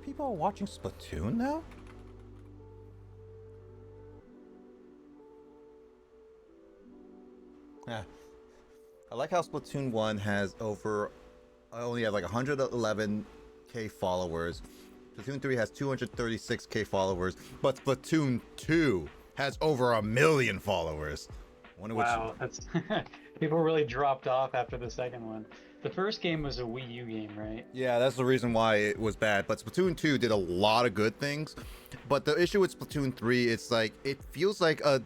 people are watching Splatoon now? Yeah. I like how Splatoon 1 has over... I only have like 111k followers. Splatoon 3 has 236k followers. But Splatoon 2 has over 1 million followers. Wonder which... Wow, that's people really dropped off after the second one. The first game was a Wii U game, right? Yeah, that's the reason why it was bad. But Splatoon 2 did a lot of good things. But the issue with Splatoon 3, it's like, it feels like a...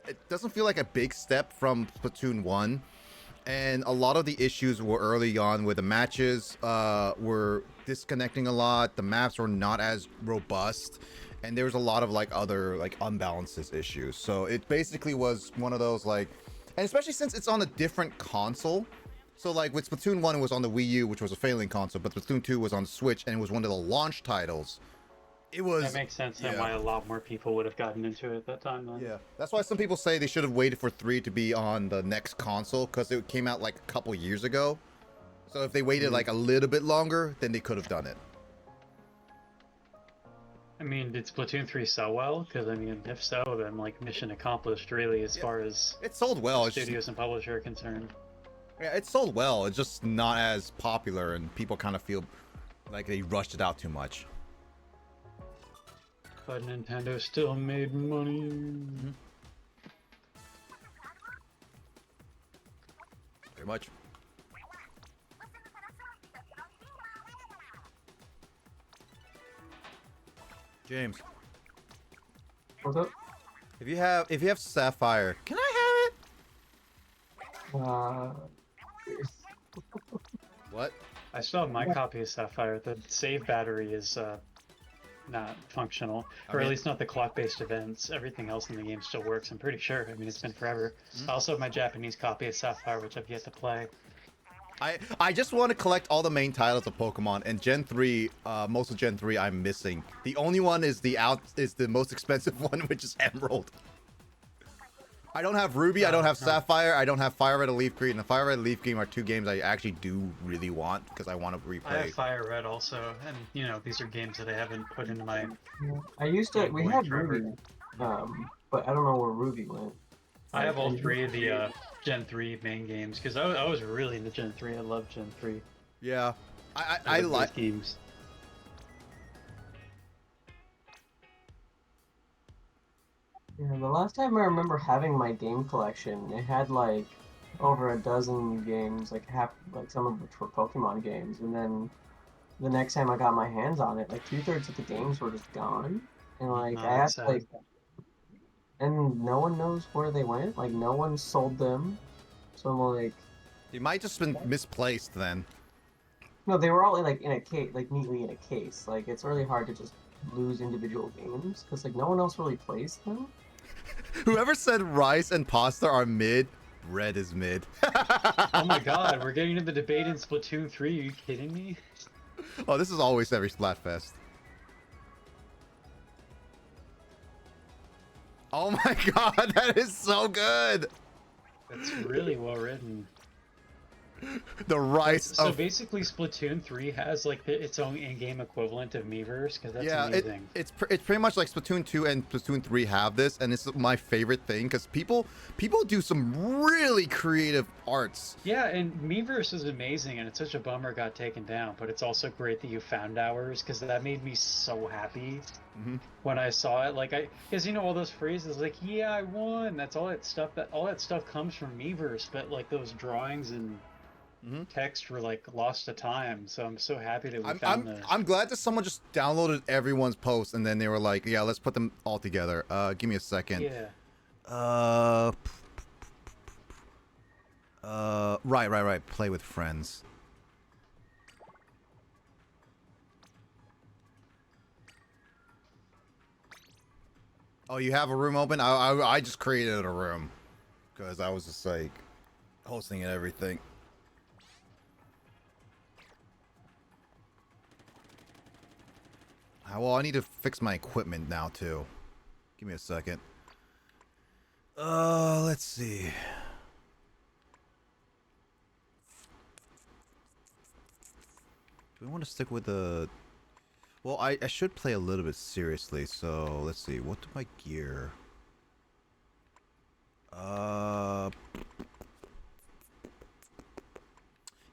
It doesn't feel like a big step from Splatoon 1. And a lot of the issues were early on where the matches were disconnecting a lot. The maps were not as robust. And there was a lot of like other like unbalances issues. So it basically was one of those like... And especially since it's on a different console. So like with Splatoon 1, it was on the Wii U, which was a failing console. But Splatoon 2 was on Switch and it was one of the launch titles. It was... That makes sense then why a lot more people would have gotten into it at that time then. Yeah, that's why some people say they should have waited for 3 to be on the next console, because it came out like a couple years ago. So if they waited like a little bit longer, then they could have done it. I mean, did Splatoon 3 sell well? Because, I mean, if so, then, like, mission accomplished, really, as far as it sold well. Studios and publisher are concerned. Yeah, it sold well. It's just not as popular, and people kind of feel like they rushed it out too much. But Nintendo still made money. Very much. James. What's up? If you have Sapphire, can I have it? What? I still have my copy of Sapphire. The save battery is not functional, or at least not the clock-based events. Everything else in the game still works, I'm pretty sure. I mean, it's been forever. I also have my Japanese copy of Sapphire, which I've yet to play. I just want to collect all the main titles of Pokemon, and Gen 3, most of Gen 3 I'm missing. The only one is the most expensive one, which is Emerald. I don't have Ruby, I don't have Sapphire, I don't have Fire Red or Leaf Green. The Fire Red and Leaf Green are two games I actually do really want, because I want to replay. I have Fire Red also, and, you know, these are games that I haven't put into my... I used to... We had Ruby, but I don't know where Ruby went. I have all three of the Gen 3 main games, because I was really into Gen 3. I love Gen 3. Yeah. I like games. Yeah, the last time I remember having my game collection, it had like over a dozen games, like some of which were Pokemon games, and then the next time I got my hands on it, like 2/3 of the games were just gone, and like I asked like, and no one knows where they went. Like no one sold them, so I'm like, it might just been misplaced then. No, they were all like in a case, like neatly in a case. Like it's really hard to just lose individual games because like no one else really plays them. Whoever said rice and pasta are mid, red is mid. Oh my god, we're getting into the debate in Splatoon 3, are you kidding me? Oh, this is always every Splatfest. Oh my god, that is so good! That's really well written. The rice So basically Splatoon 3 has like its own in-game equivalent of Miiverse, because that's amazing. It's pretty much like Splatoon 2 and Splatoon 3 have this, and it's my favorite thing because people do some really creative arts. Yeah, and Miiverse is amazing, and it's such a bummer it got taken down, but it's also great that you found ours, because that made me so happy when I saw it. Like because you know all those phrases like, yeah, I won. That's all that stuff comes from Miiverse, but like those drawings and text were like lost to time, so I'm so happy that we found this. I'm glad that someone just downloaded everyone's post and then they were like, yeah, let's put them all together. Give me a second. Yeah. Right. Play with friends. Oh, you have a room open? I just created a room because I was just like hosting and everything. Well, I need to fix my equipment now, too. Give me a second. Let's see. Do we want to stick with the... Well, I should play a little bit seriously, so let's see. What do my gear?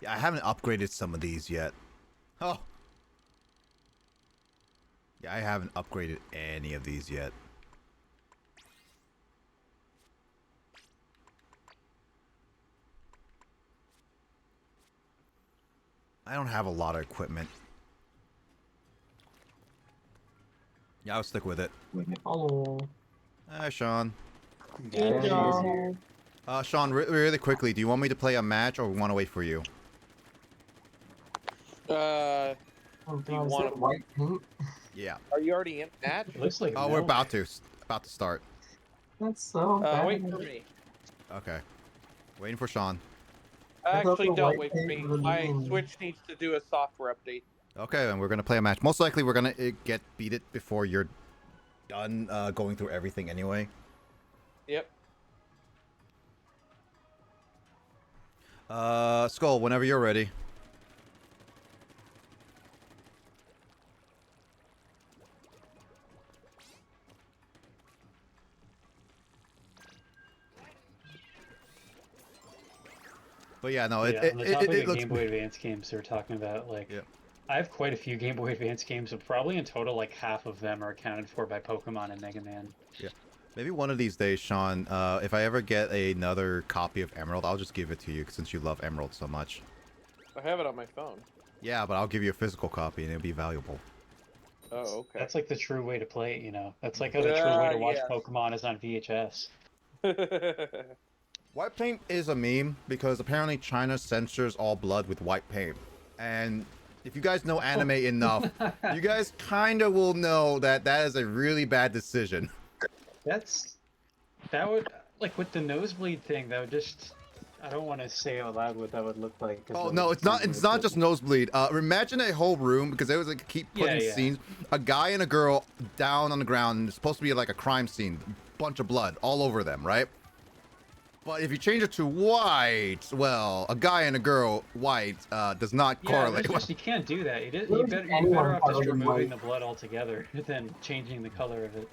Yeah, I haven't upgraded some of these yet. Oh. Yeah, I haven't upgraded any of these yet. I don't have a lot of equipment. Yeah, I'll stick with it. Hello. Hi, Sean. Yeah, Hey, she's y'all. here. Sean, really quickly, do you want me to play a match or want to wait for you? Oh Do you god, is wanna- that white paint? Yeah. Are you already in match? It looks like Oh, we're milk. about to start. That's so bad. Wait for me. Okay. Waiting for Sean. I thought Actually, the don't white wait for me. paint was My mean. Switch needs to do a software update. Okay, and we're gonna play a match. Most likely, we're gonna beat it before you're done going through everything anyway. Yep. Skull, whenever you're ready. But yeah, no, Yeah, on the topic it of looks. Game Boy Advance games, they're talking about like. Yeah. I have quite a few Game Boy Advance games, but probably in total, like half of them are accounted for by Pokemon and Mega Man. Yeah. Maybe one of these days, Sean, if I ever get another copy of Emerald, I'll just give it to you since you love Emerald so much. I have it on my phone. Yeah, but I'll give you a physical copy and it'll be valuable. Oh, okay. That's like the true way to play it, you know? That's like how the true way to watch yes. Pokemon is on VHS. White paint is a meme because apparently China censors all blood with white paint. And if you guys know anime enough, you guys kind of will know that that is a really bad decision. That would, like with the nosebleed thing, that would just, I don't want to say out loud what that would look like. 'cause Oh that no, would it's not. sound It's really not just nosebleed. Imagine a whole room because they was like keep Yeah, putting yeah. scenes. A guy and a girl down on the ground. And it's supposed to be like a crime scene. Bunch of blood all over them, right? But if you change it to white, well, a guy and a girl white does not Yeah, correlate. there's just, you can't do that. You Where is better anyone off just covered in removing white? the blood altogether than changing the color of it.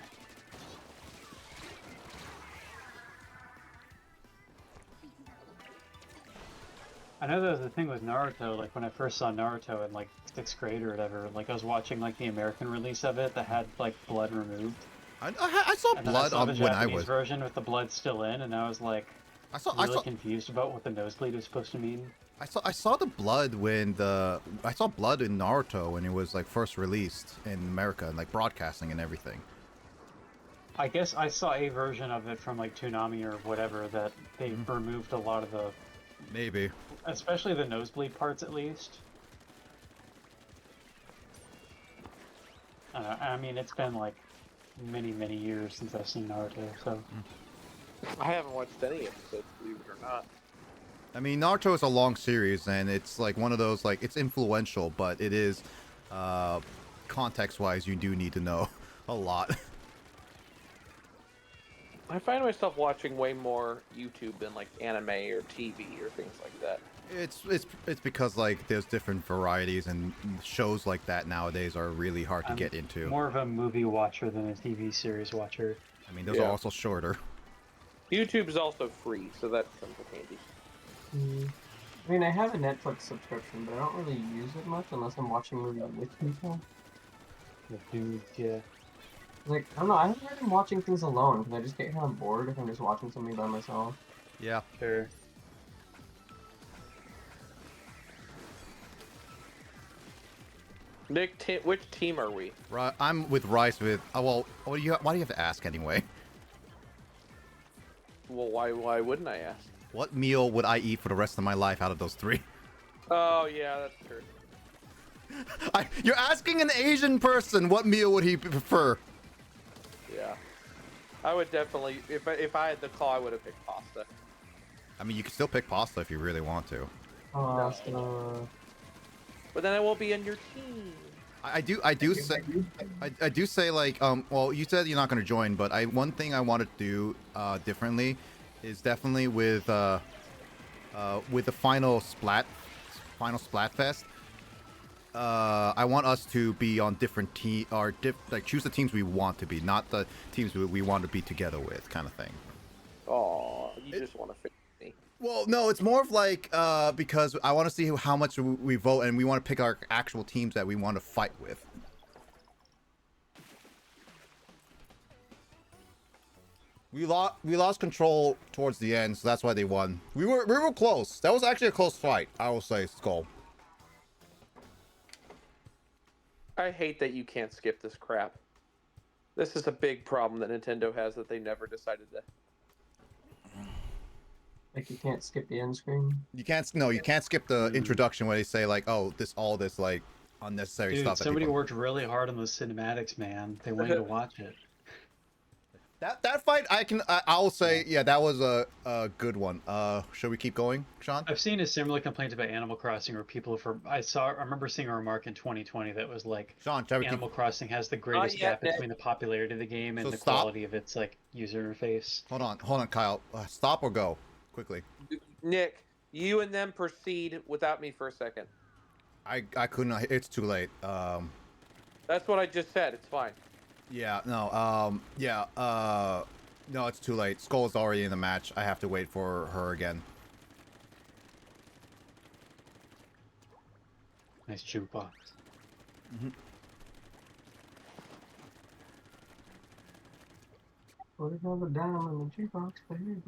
I know that was the thing with Naruto, like when I first saw Naruto in like 6th grade or whatever, like I was watching like the American release of it that had like blood removed. I saw And then I blood saw the on when I Japanese was. version with the blood still in, and I was like I saw. really confused about what the nosebleed was supposed to mean. I saw the blood when I saw blood in Naruto when it was like first released in America and like broadcasting and everything. I guess I saw a version of it from like Toonami or whatever that they removed a lot of the, Maybe. especially the nosebleed parts at least. I mean, it's been like many years since I've seen Naruto, so. I haven't watched any episodes, believe it or not. I mean, Naruto is a long series and it's like one of those like it's influential, but it is context-wise you do need to know a lot. I find myself watching way more YouTube than like anime or TV or things like that. It's because like there's different varieties and shows like that nowadays are really hard to I'm get into. more of a movie watcher than a TV series watcher. I mean, those Yeah. are also shorter. YouTube is also free, so that's something handy. I mean, I have a Netflix subscription, but I don't really use it much unless I'm watching movies with people. The dude, yeah. Like, I don't know, I haven't been watching things alone because I just get kind of bored if I'm just watching something by myself. Yeah. Sure. Nick, which team are we? I'm with Rice with. Well, why do you have to ask anyway? Well, why wouldn't I ask? What meal would I eat for the rest of my life out of those three? Oh yeah, that's true. You're asking an Asian person what meal would he prefer? Yeah, I would definitely if I had the call, I would have picked pasta. I mean, you can still pick pasta if you really want to. But then I won't be on your team. I do say like well, you said you're not going to join, but one thing I want to do differently is definitely with the final Splatfest. I want us to be on different like choose the teams we want to be, not the teams we want to be together with, kind of thing. Oh, you just want to fix me. Well, no, it's more of like because I want to see how much we vote, and we want to pick our actual teams that we want to fight with. We lost control towards the end, so that's why they won. We were close. That was actually a close fight, I will say, Skull. I hate that you can't skip this crap. This is a big problem that Nintendo has that they never decided to. Like you can't skip the end screen. You can't skip the introduction where they say like, oh, all this like unnecessary Dude, stuff. somebody worked really hard on those cinematics, man. They want you to watch it. That fight, I'll say, yeah, that was a good one. Should we keep going, Sean? I've seen a similar complaint about Animal Crossing where people I remember seeing a remark in 2020 that was like, Sean, Animal Crossing has the greatest gap between the popularity of the game and So the stop. quality of its like user interface. Hold on, Kyle. Stop or go, quickly. Nick, you and them proceed without me for a second. I couldn't. It's too late. That's what I just said. It's fine. Yeah, no, no, it's too late. Skull's already in the match. I have to wait for her again. Nice jukebox. Put another dime in the jukebox, baby.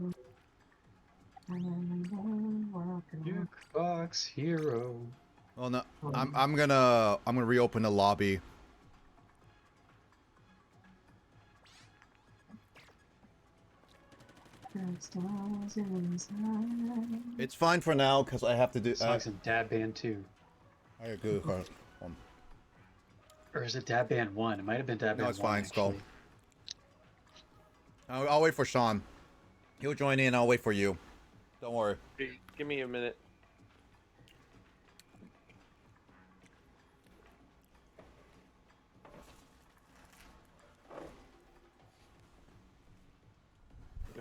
Jukebox hero. Well, no, I'm gonna reopen the lobby. It's fine for now because I have to do. Songs in Dab Band 2. I agree. Or is it Dab Band 1? It might have been Dab Band 1. No, it's fine, Skull. Actually. I'll wait for Sean. He'll join in. I'll wait for you. Don't worry. Give me a minute.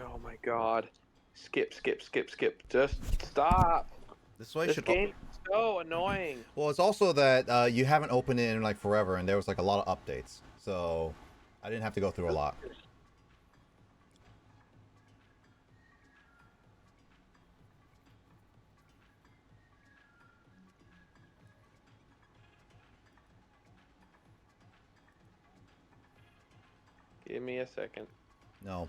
Oh my god. Skip. Just stop. This way This should. game's so annoying. Well, it's also that you haven't opened it in like forever, and there was like a lot of updates, so I didn't have to go through a lot. Give me a second. No.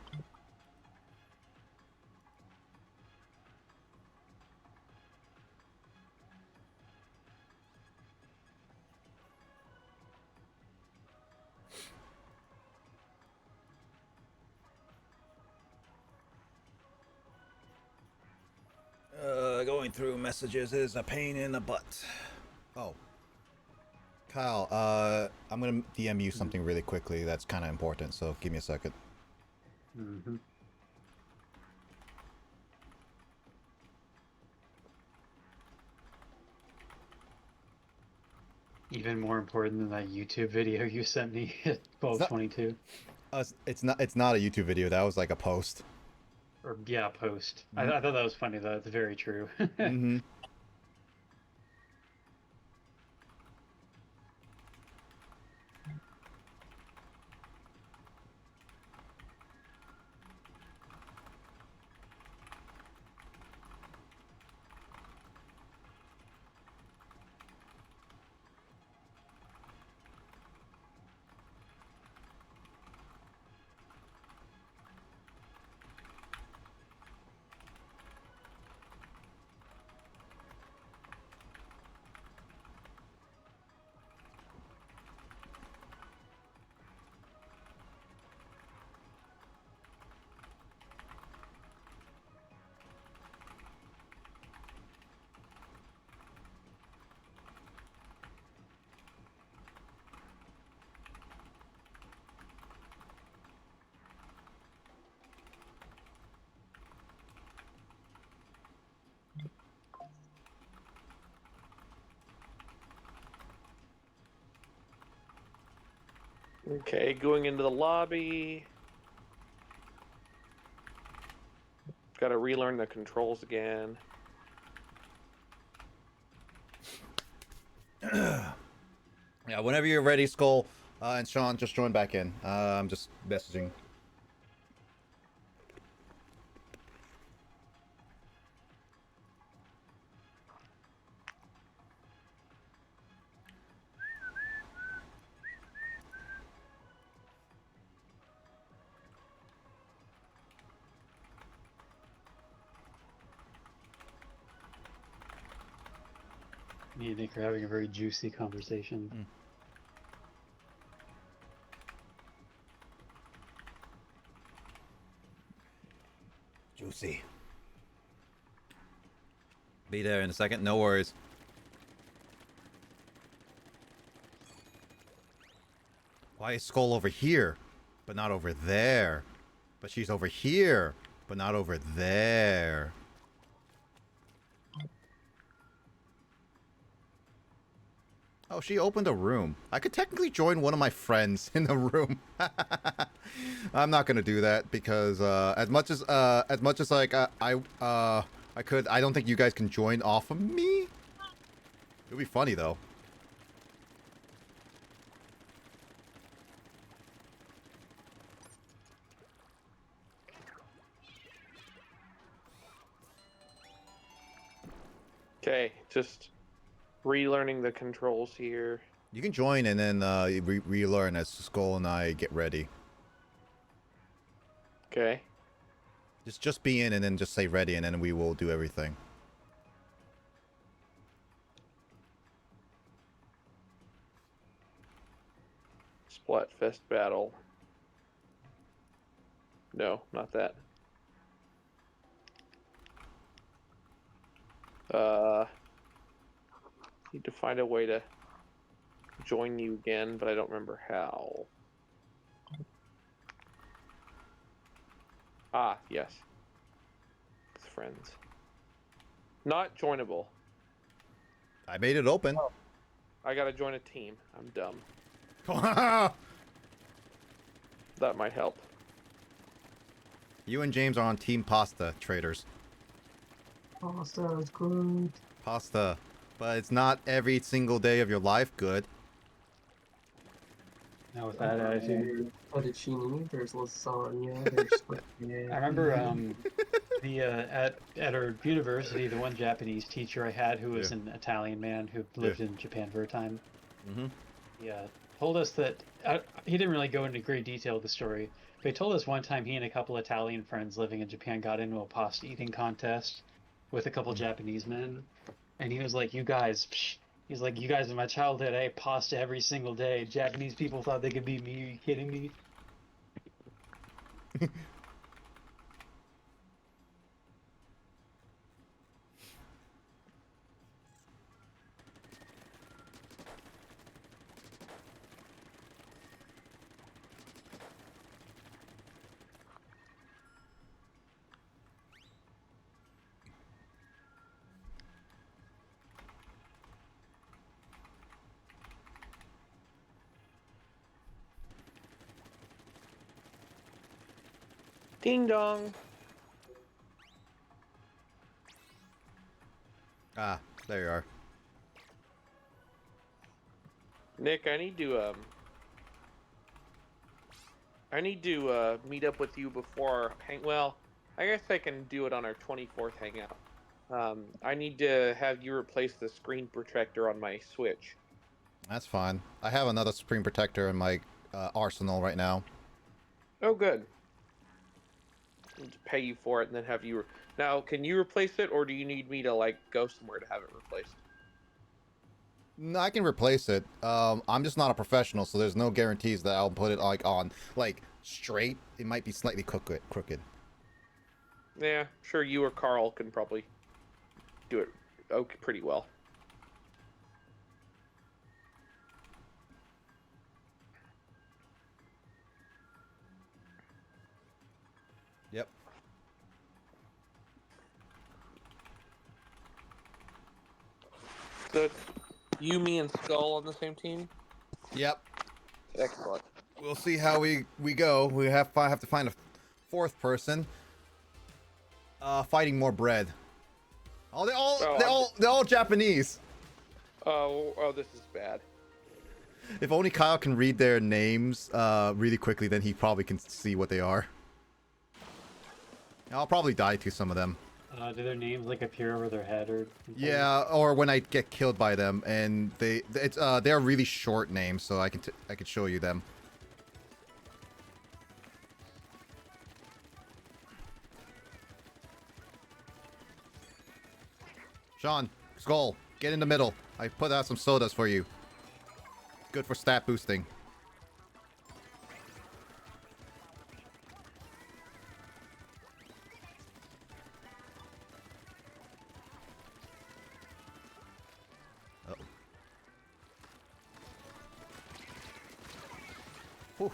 Going through messages is a pain in the butt. Oh. Kyle, I'm gonna DM you something really quickly that's kind of important, so give me a second. Mm-hmm. Even more important than that YouTube video you sent me at 12:22. It's not a YouTube video. That was like a post. Or yeah, post. I thought that was funny though. It's very true. Mm-hmm. Okay, going into the lobby. Gotta relearn the controls again. Yeah, whenever you're ready, Skull and Sean, just join back in. I'm just messaging. Me and Nick are having a very juicy conversation. Juicy. Be there in a second. No worries. Why is Skull over here, but not over there? But she's over here, but not over there. Oh, she opened a room. I could technically join one of my friends in the room. I'm not gonna do that because as much as like I could, I don't think you guys can join off of me. It would be funny though. Okay, just relearning the controls here. You can join and then relearn as Skull and I get ready. Okay. Just be in and then just say ready and then we will do everything. Splatfest battle. No, not that. Need to find a way to join you again, but I don't remember how. Ah, yes. It's friends. Not joinable. I made it open. I gotta join a team. I'm dumb. That might help. You and James are on Team Pasta traders. Pasta is good. Pasta. But it's not every single day of your life good. Now with that attitude. What did she need? There's lasagna. There's I remember the at our university, the one Japanese teacher I had who was an Italian man who lived in Japan for a time. He told us that he didn't really go into great detail of the story, but he told us one time he and a couple Italian friends living in Japan got into a pasta eating contest with a couple Japanese men, and he was like, "You guys." He's like, you guys in my childhood, I ate pasta every single day. Japanese people thought they could beat me. Are you kidding me? Ding dong. Ah, there you are. Nick, I need to meet up with you before well, I guess I can do it on our 24th hangout. I need to have you replace the screen protector on my Switch. That's fine. I have another screen protector in my arsenal right now. Oh, good. I'll just pay you for it and then have you... Now, can you replace it, or do you need me to, like, go somewhere to have it replaced? No, I can replace it. I'm just not a professional, so there's no guarantees that I'll put it like on straight. It might be slightly crooked. Yeah, sure. You or Carl can probably do it pretty well. Yep. So, you, me, and Skull on the same team? Yep. Excellent. We'll see how we go. We have to find a fourth person. Fighting more bread. Oh, they're all Japanese. Oh, this is bad. If only Kyle can read their names really quickly, then he probably can see what they are. I'll probably die to some of them. Do their names like appear over their head or something? Yeah, or when I get killed by them, and they're really short names, so I can show you them. Sean, Skull, get in the middle. I put out some sodas for you. Good for stat boosting. Uh-oh. Whew.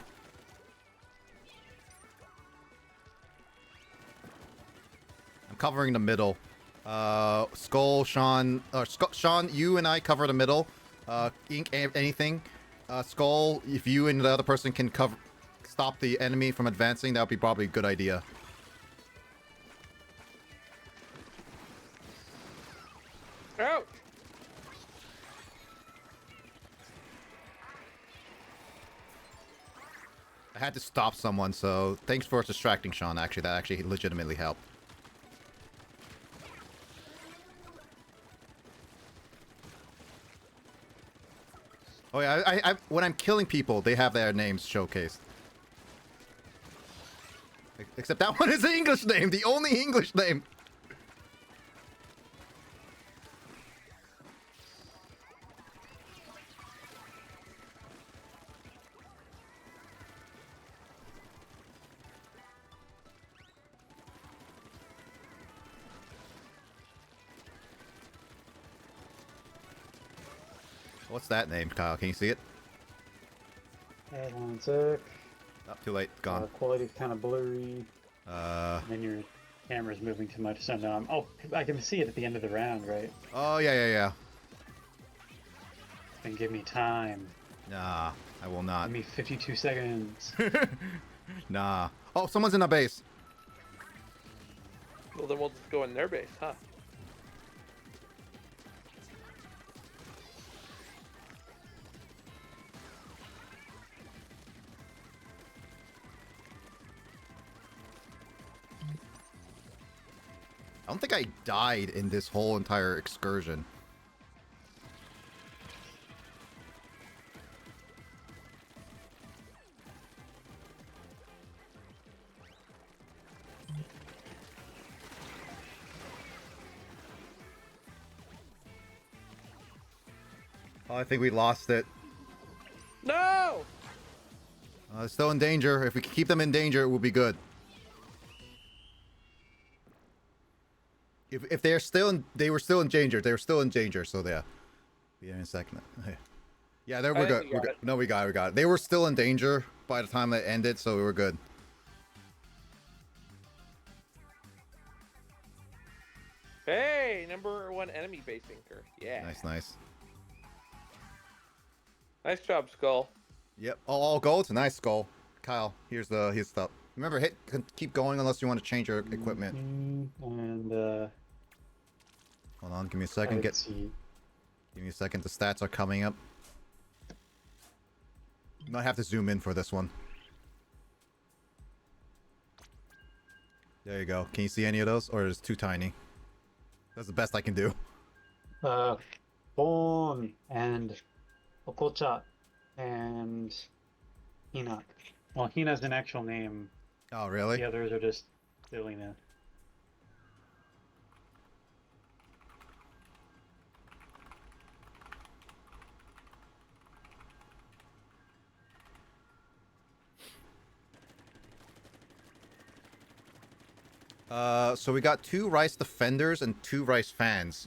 I'm covering the middle. Skull, Sean, Sean, you and I cover the middle. Ink, anything. Skull, if you and the other person can stop the enemy from advancing, that would be probably a good idea. Ouch! I had to stop someone, so thanks for distracting Sean. Actually, that actually legitimately helped. Oh yeah, I when I'm killing people, they have their names showcased. Except that one is the English name, the only English name. What's that name, Kyle? Can you see it? Hold on a sec. Oh, too late. Gone. Quality's kind of blurry. Uh. And then your camera's moving too much, so now oh, I can see it at the end of the round, right? Oh yeah. Then give me time. Nah, I will not. Give me 52 seconds. Nah. Oh, someone's in a base. Well, then we'll just go in their base, huh? I don't think I died in this whole entire excursion. Oh, I think we lost it. No! It's still in danger. If we can keep them in danger, it will be good. If they're still in, they were still in danger. They were still in danger. So yeah, be in a second. Yeah, there we're good. We're good. No, we got it. They were still in danger by the time that ended, so we were good. Hey, #1 enemy base inker. Yeah. Nice. Nice job, Skull. Yep. All golds. Nice, Skull. Kyle, here's stuff. Remember, keep going unless you want to change your equipment. And Hold on, give me a second. Give me a second. The stats are coming up. You might have to zoom in for this one. There you go. Can you see any of those, or is it too tiny? That's the best I can do. Bon and Okocha and Hina. Well, Hina's an actual name. Oh, really? The others are just silliness. So we got 2 Rice Defenders and 2 Rice Fans.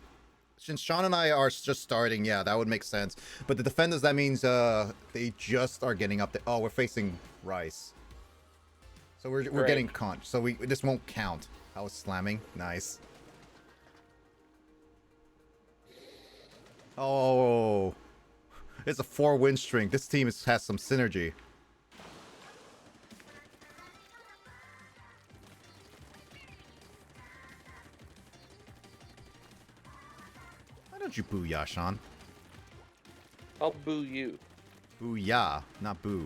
Since Sean and I are just starting, yeah, that would make sense. But the Defenders, that means they just are getting up there. Oh, we're facing Rice. So we're getting conch. So this won't count. I was slamming. Nice. Oh, it's a 4-win streak. This team has some synergy. Why don't you boo Yashan? I'll boo you. Booyah, not boo.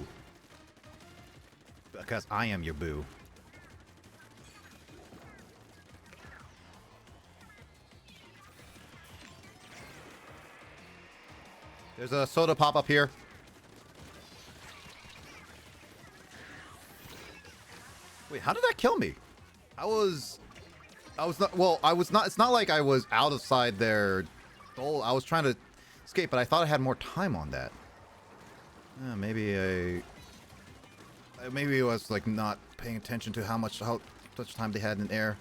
Because I am your boo. There's a soda pop up here. Wait, how did that kill me? I was not, well, I was not, it's not like I was out of side their goal. I was trying to escape, but I thought I had more time on that. Maybe it was like not paying attention to how much time they had in air.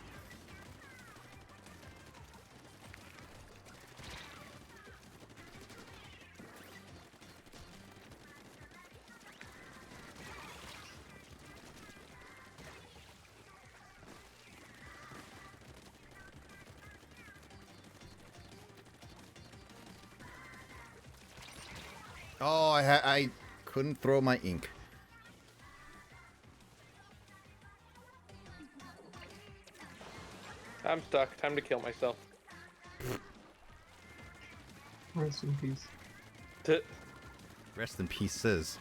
Oh, I couldn't throw my ink. I'm stuck. Time to kill myself. Rest in peace. Rest in pieces.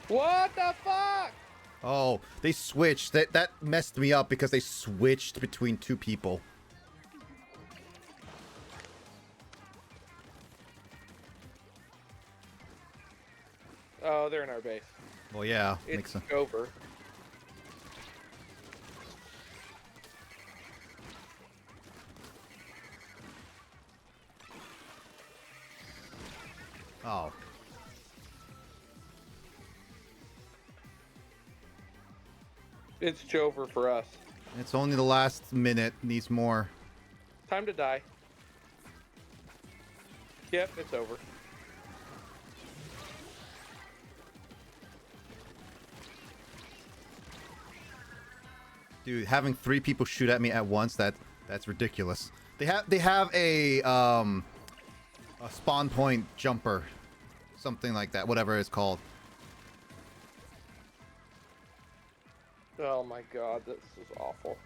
What the fuck? Oh, they switched. That messed me up because they switched between two people. Oh, they're in our base. Well, yeah, makes It's sense. over. Oh. It's Jover for us. It's only the last minute. Needs more. Time to die. Yep, it's over. Dude, having 3 people shoot at me at once, that's ridiculous. They have a spawn point jumper. Something like that, whatever it's called. Oh my god, this is awful.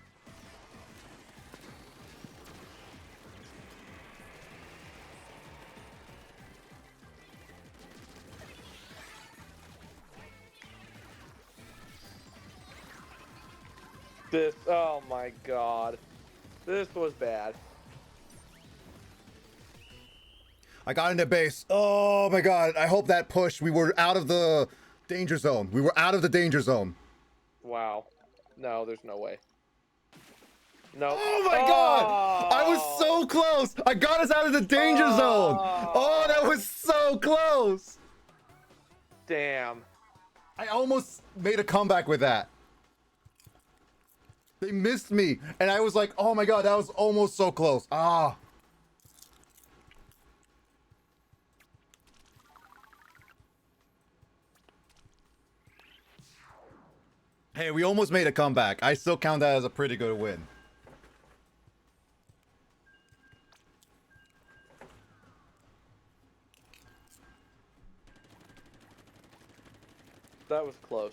This, oh my god. This was bad. I got into base. Oh my god, I hope that pushed. We were out of the danger zone. We were out of the danger zone. Wow. No, there's no way. No. Oh my god! I was so close! I got us out of the danger zone! Oh, that was so close! Damn. I almost made a comeback with that. They missed me, and I was like, oh my god, that was almost so close. Ah. Hey, we almost made a comeback. I still count that as a pretty good win. That was close.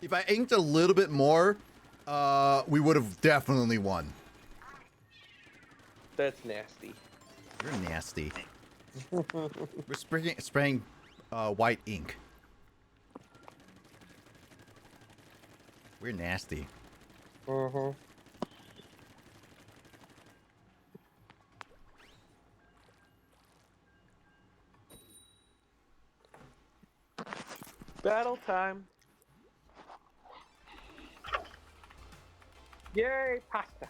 If I inked a little bit more, we would have definitely won. That's nasty. You're nasty. We're spraying white ink. We're nasty. Mm-hmm. Battle time. Yay, pasta.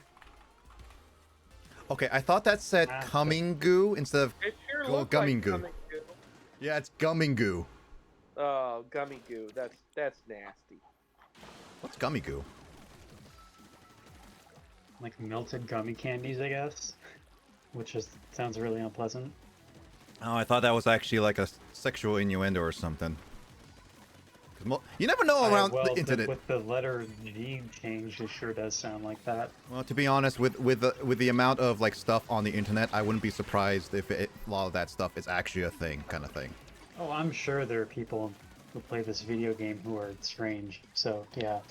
Okay, I thought that said coming goo instead of It sure Go looks gummy like goo. gummy goo. yeah, it's gumming goo. Oh, gummy goo. That's nasty. What's gummy goo? Like melted gummy candies, I guess. Which just sounds really unpleasant. Oh, I thought that was actually like a sexual innuendo or something. 'Cause you never know around Well, the internet. with the letter D changed, it sure does sound like that. Well, to be honest, with the amount of like stuff on the internet, I wouldn't be surprised if a lot of that stuff is actually a thing, kind of thing. Oh, I'm sure there are people who play this video game who are strange. So, yeah.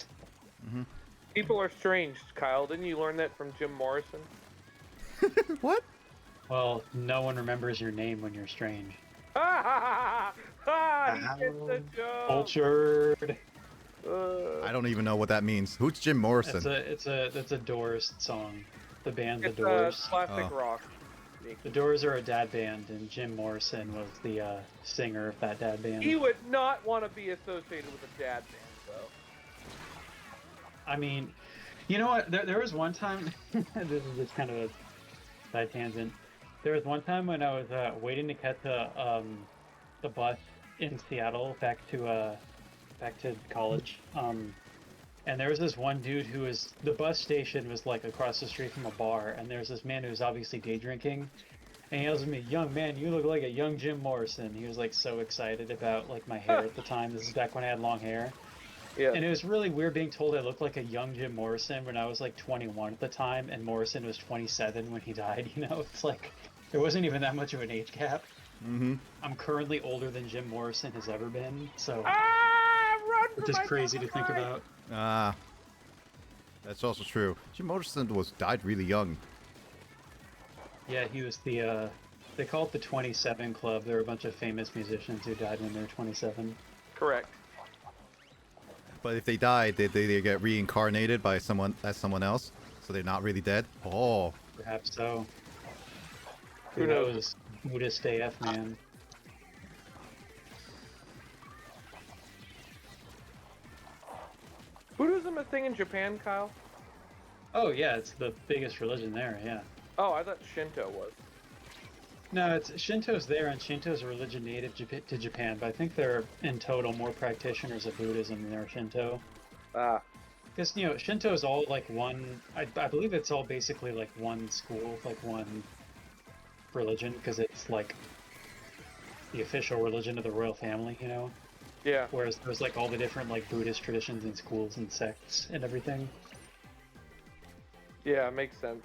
People are strange, Kyle. Didn't you learn that from Jim Morrison? What? Well, no one remembers your name when you're strange. He gets the joke. Cultured. I don't even know what that means. Who's Jim Morrison? That's a Doors song. The band The It's Doors. classic Oh. rock. The Doors are a dad band, and Jim Morrison was the singer of that dad band. He would not want to be associated with a dad band, though. I mean, you know what? There was one time. This is just kind of a side tangent. There was one time when I was waiting to catch the bus in Seattle back to college. And there was this one dude who was, the bus station was like across the street from a bar, and there's this man who was obviously day drinking, and he yells at me, "Young man, you look like a young Jim Morrison." He was like so excited about like my hair at the time. This is back when I had long hair. Yeah. And it was really weird being told I looked like a young Jim Morrison when I was like 21 at the time, and Morrison was 27 when he died. You know, it's like there wasn't even that much of an age gap. Mm-hmm. I'm currently older than Jim Morrison has ever been, so Run for which is my crazy to fucking think life. about. Ah, that's also true. Jim Morrison died really young. Yeah, he was the they call it the 27 Club. There are a bunch of famous musicians who died when they were 27. Correct. But if they died, they get reincarnated by someone else, so they're not really dead. Oh, Perhaps so. Who knows? Buddhist AF, man. Buddhism a thing in Japan, Kyle? Oh yeah, it's the biggest religion there, yeah. Oh, I thought Shinto was. No, it's Shinto's there, and Shinto's a religion native to Japan, but I think there are in total more practitioners of Buddhism than there are Shinto. Ah. Because, you know, Shinto is all like one, I believe it's all basically like one school, like one religion, because it's like the official religion of the royal family, you know? Yeah. Whereas there's like all the different like Buddhist traditions and schools and sects and everything. Yeah, makes sense.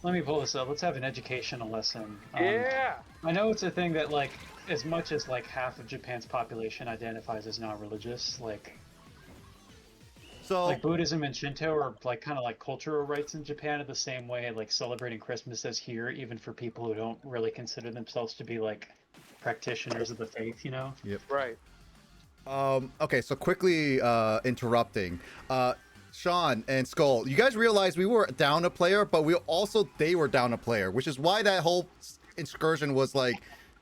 Let me pull this up. Let's have an educational lesson. Yeah. I know it's a thing that like as much as like half of Japan's population identifies as non-religious, like so Buddhism and Shinto are like kind of like cultural rites in Japan in the same way like celebrating Christmas as here, even for people who don't really consider themselves to be like practitioners of the faith, you know? Yep. Right. Okay, so quickly interrupting. Sean and Skull, you guys realize we were down a player, but they were down a player, which is why that whole excursion was like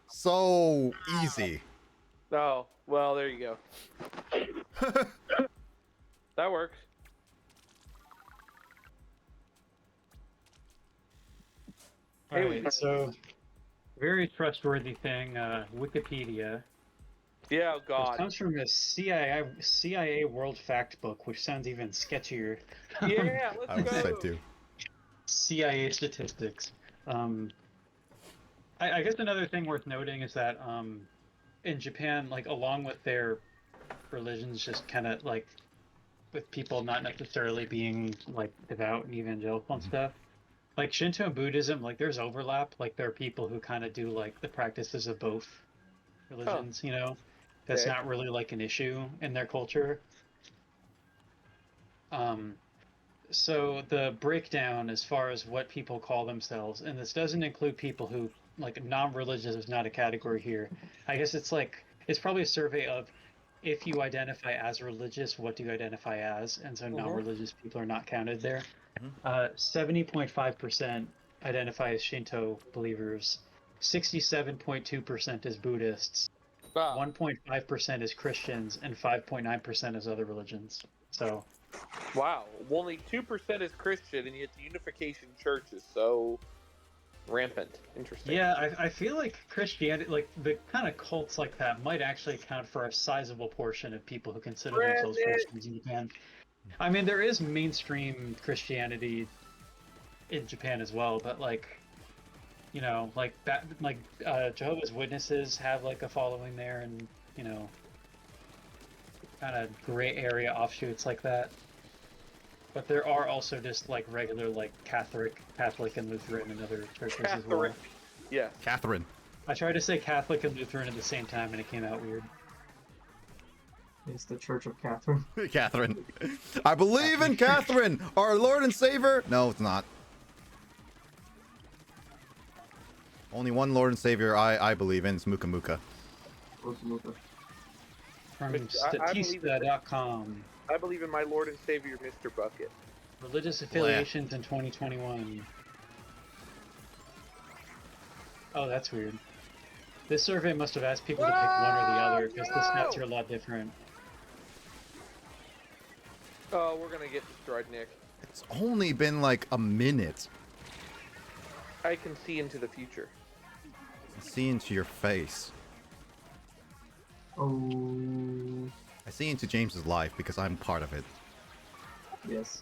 so easy. Oh, well, there you go. That works. All Hey, right, so very trustworthy thing, Wikipedia. Yeah, oh It God. comes from a CIA World Fact Book, which sounds even sketchier. Yeah, I let's was go. said too. CIA statistics. I guess another thing worth noting is that in Japan, like along with their religions, just kind of like with people not necessarily being like devout and evangelical and stuff. Like Shinto and Buddhism, like there's overlap. Like there are people who kind of do like the practices of both religions, you know? That's Okay. not really like an issue in their culture. So the breakdown as far as what people call themselves, and this doesn't include people who like non-religious is not a category here. I guess it's like it's probably a survey of if you identify as religious, what do you identify as? And so non-religious people are not counted there. 70.5% identify as Shinto believers, 67.2% as Buddhists, Wow. 1.5% is Christians, and 5.9% is other religions. So, Wow. Only 2% is Christian, and yet the Unification Church is so rampant. Interesting. yeah, I feel like Christianity, like the kind of cults like that, might actually account for a sizable portion of people who consider themselves Christians in Japan. I mean, there is mainstream Christianity in Japan as well, but like, you know, like that, like Jehovah's Witnesses have like a following there, and you know, kind of gray area offshoots like that. But there are also just like regular like Catholic and Lutheran and other churches as well. Catholic. Yes. Catherine. I tried to say Catholic and Lutheran at the same time, and it came out weird. It's the Church of Catherine. Catherine. I believe in Catherine, our Lord and Savior. No, it's not. Only one Lord and Savior I believe in is Muka Muka. What's Luca? From I believe in- Statista.com. I believe in my Lord and Savior, Mr. Bucket. Religious affiliations in 2021. Oh, that's weird. This survey must have asked people to pick one or the other, because the stats are a lot different. Oh, we're gonna get destroyed, Nick. It's only been like a minute. I can see into the future. I see into your face. Oh, I see into James's life because I'm part of it. yes.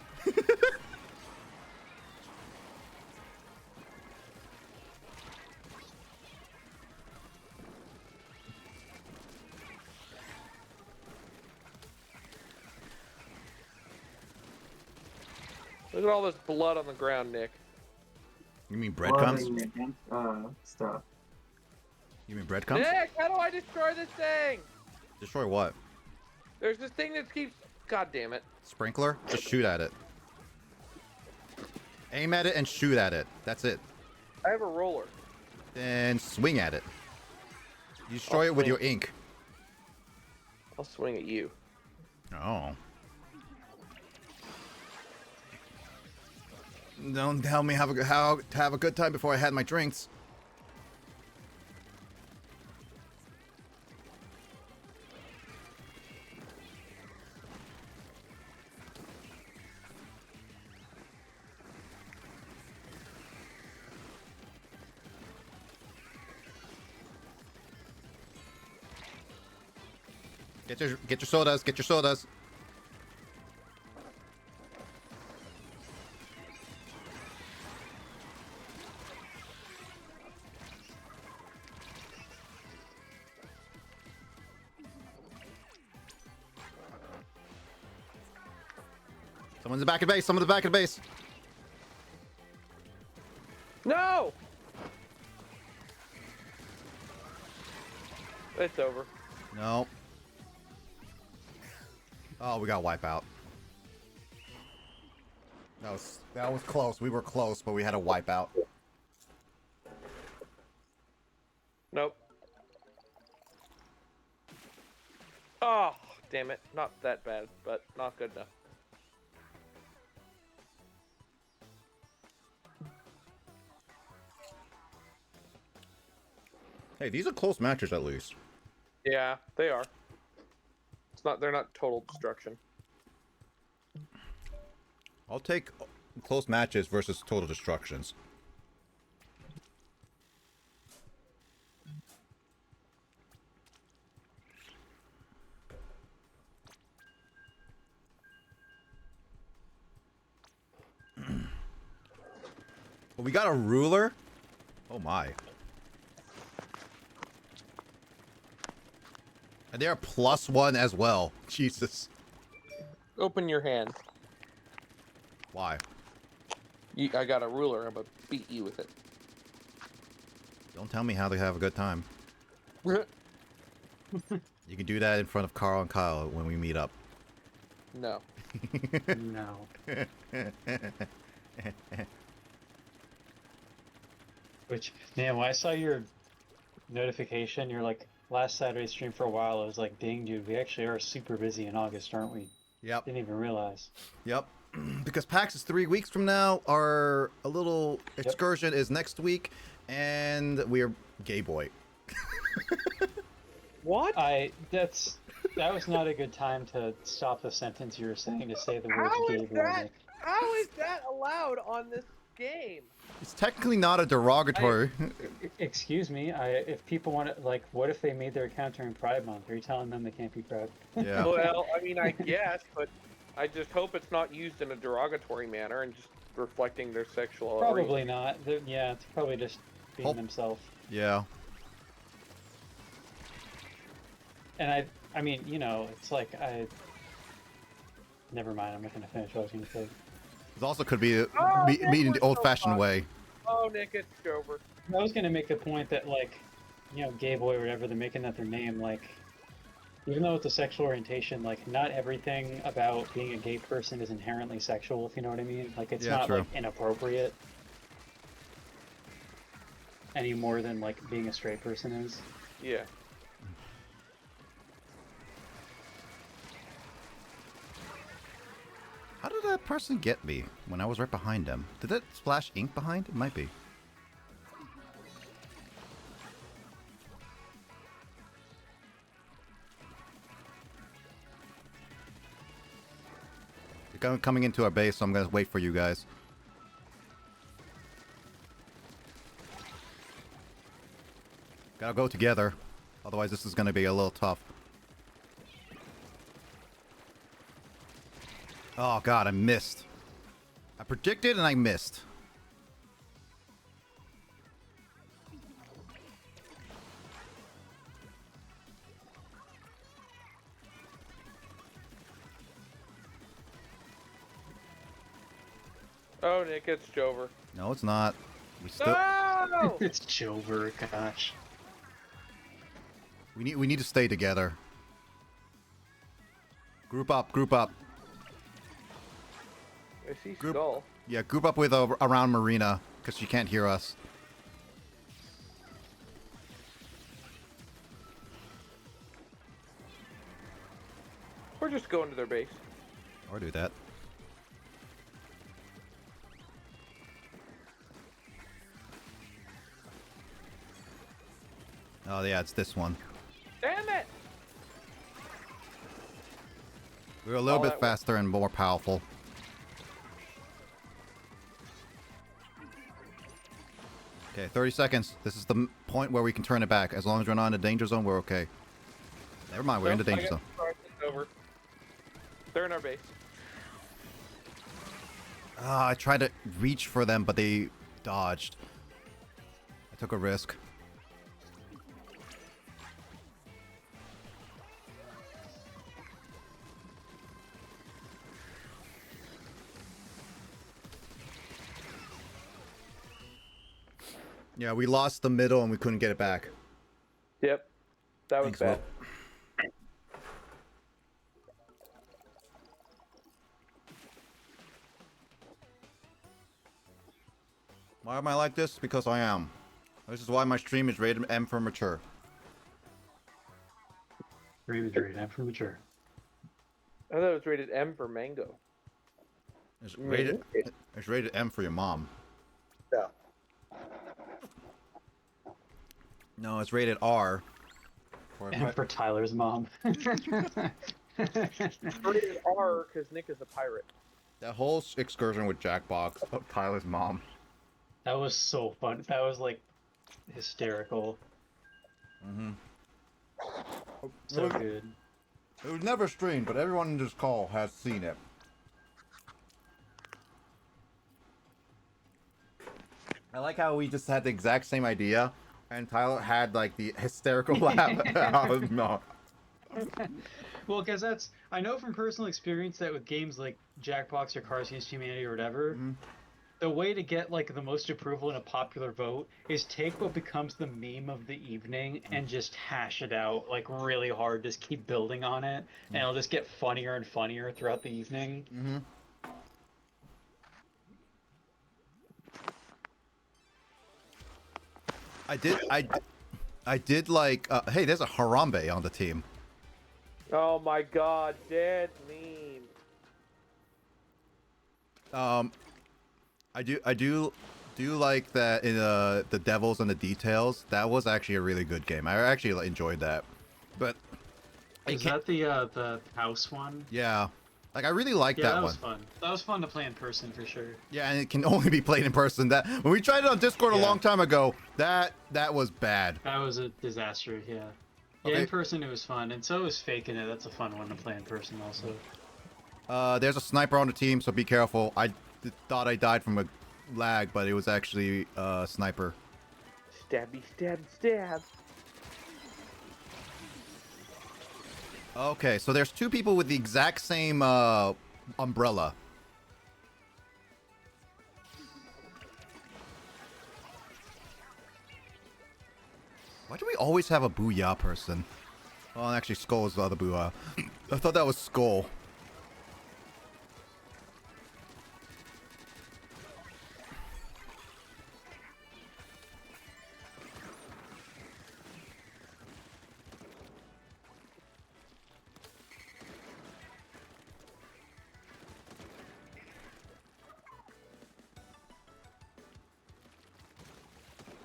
Look at all this blood on the ground, Nick. You mean breadcrumbs? Stuff. You mean breadcrumbs? Nick, how do I destroy this thing? Destroy what? There's this thing that keeps... God damn it. Sprinkler? Just shoot at it. Aim at it and shoot at it. That's it. I have a roller. Then swing at it. You destroy it with your ink. I'll swing at you. Oh. Don't tell me how to have a good time before I had my drinks. Get your sodas. Get your sodas. Someone's in the back of the base. Someone in the back of the base. No! It's over. No. Oh, we got wipe out. That was close. We were close, but we had a wipe out. Nope. Oh, damn it. Not that bad, but not good enough. Hey, these are close matches at least. Yeah, they are. They're not total destruction. I'll take close matches versus total destructions. We got a ruler? Oh my. And they're +1 as well. Jesus. Open your hand. Why? I got a ruler. I'm gonna beat you with it. Don't tell me how they have a good time. You can do that in front of Carl and Kyle when we meet up. No. No. Which, man, when I saw your notification, you're like, last Saturday stream for a while, I was like, dang, dude, we actually are super busy in August, aren't we? Yep. Didn't even realize. Yep. Because PAX is 3 weeks from now. Our little excursion is next week, and we're gay boy. What? That was not a good time to stop the sentence you were saying to say the word How gay is boy. that? How is that allowed on this game? It's technically not a derogatory. Excuse me, if people want to, like, what if they made their account during Pride Month? Are you telling them they can't be proud? Yeah. Well, I mean, I guess, but I just hope it's not used in a derogatory manner and just reflecting their sexual Probably not. Yeah, it's probably just being themselves. Yeah. And I mean, you know, it's like never mind. I'm not gonna finish what I was gonna say. It also could be meeting the old-fashioned way. Oh, Nick, it's over. I was gonna make the point that, like, you know, gay boy or whatever, they're making that their name. Like, even though it's a sexual orientation, like, not everything about being a gay person is inherently sexual. If you know what I mean. Like, it's not true. like inappropriate. any more than like being a straight person is. Yeah. How did that person get me when I was right behind them? Did that splash ink behind? It might be. You're coming into our base, so I'm gonna wait for you guys. Gotta go together. Otherwise, this is gonna be a little tough. Oh god, I missed. I predicted and I missed. Oh, Nick, it's Jover. No, it's not. We still No! It's Jover, gosh. we need to stay together. Group up, group up. I see Group- Skull. Yeah, group up with around Marina because she can't hear us. Or just go into their base. Or do that. Oh yeah, it's this one. Damn it! We're a little Oh, bit that faster and more powerful. Okay, 30 seconds. This is the point where we can turn it back. As long as we're not in the danger zone, we're okay. Never mind, we're in the danger zone. Over. They're in our base. Ah, I tried to reach for them, but they dodged. I took a risk. Yeah, we lost the middle and we couldn't get it back. Yep. That was Thanks, bad. Will. Why am I like this? Because I am. This is why my stream is rated M for mature. Rated M for mature. I thought it was rated M for mango. It's rated M for your mom. Yeah. No, it's rated R. And for Tyler's mom. Rated R because Nick is a pirate. That whole excursion with Jackbox of Tyler's mom. That was so fun. That was like hysterical. Mm-hmm. So good. It was never streamed, but everyone in this call has seen it. I like how we just had the exact same idea, and Tyler had like the hysterical laugh. No. Well, because I know from personal experience that with games like Jackbox or Cards Against Humanity or whatever, the way to get like the most approval in a popular vote is take what becomes the meme of the evening and just hash it out like really hard. Just keep building on it, and it'll just get funnier and funnier throughout the evening. Mm-hmm. I did like. Hey, there's a Harambe on the team. Oh my god, dead meme. I do like that in the Devils and the Details. That was actually a really good game. I actually enjoyed that. But Is that the house one? yeah, like I really liked Yeah, that that one. was fun. That was fun to play in person for sure. Yeah, and it can only be played in person. That when we tried it on Discord a Yeah. long time ago, that was bad. That was a disaster. Yeah. Yeah, Okay. in person it was fun, and so was faking it. That's a fun one to play in person also. There's a sniper on the team, so be careful. I thought I died from a lag, but it was actually a sniper. Stabby, stab, stab. Okay, so there's two people with the exact same umbrella. Why do we always have a Booyah person? Oh, actually, Skull is the other Booyah. I thought that was Skull.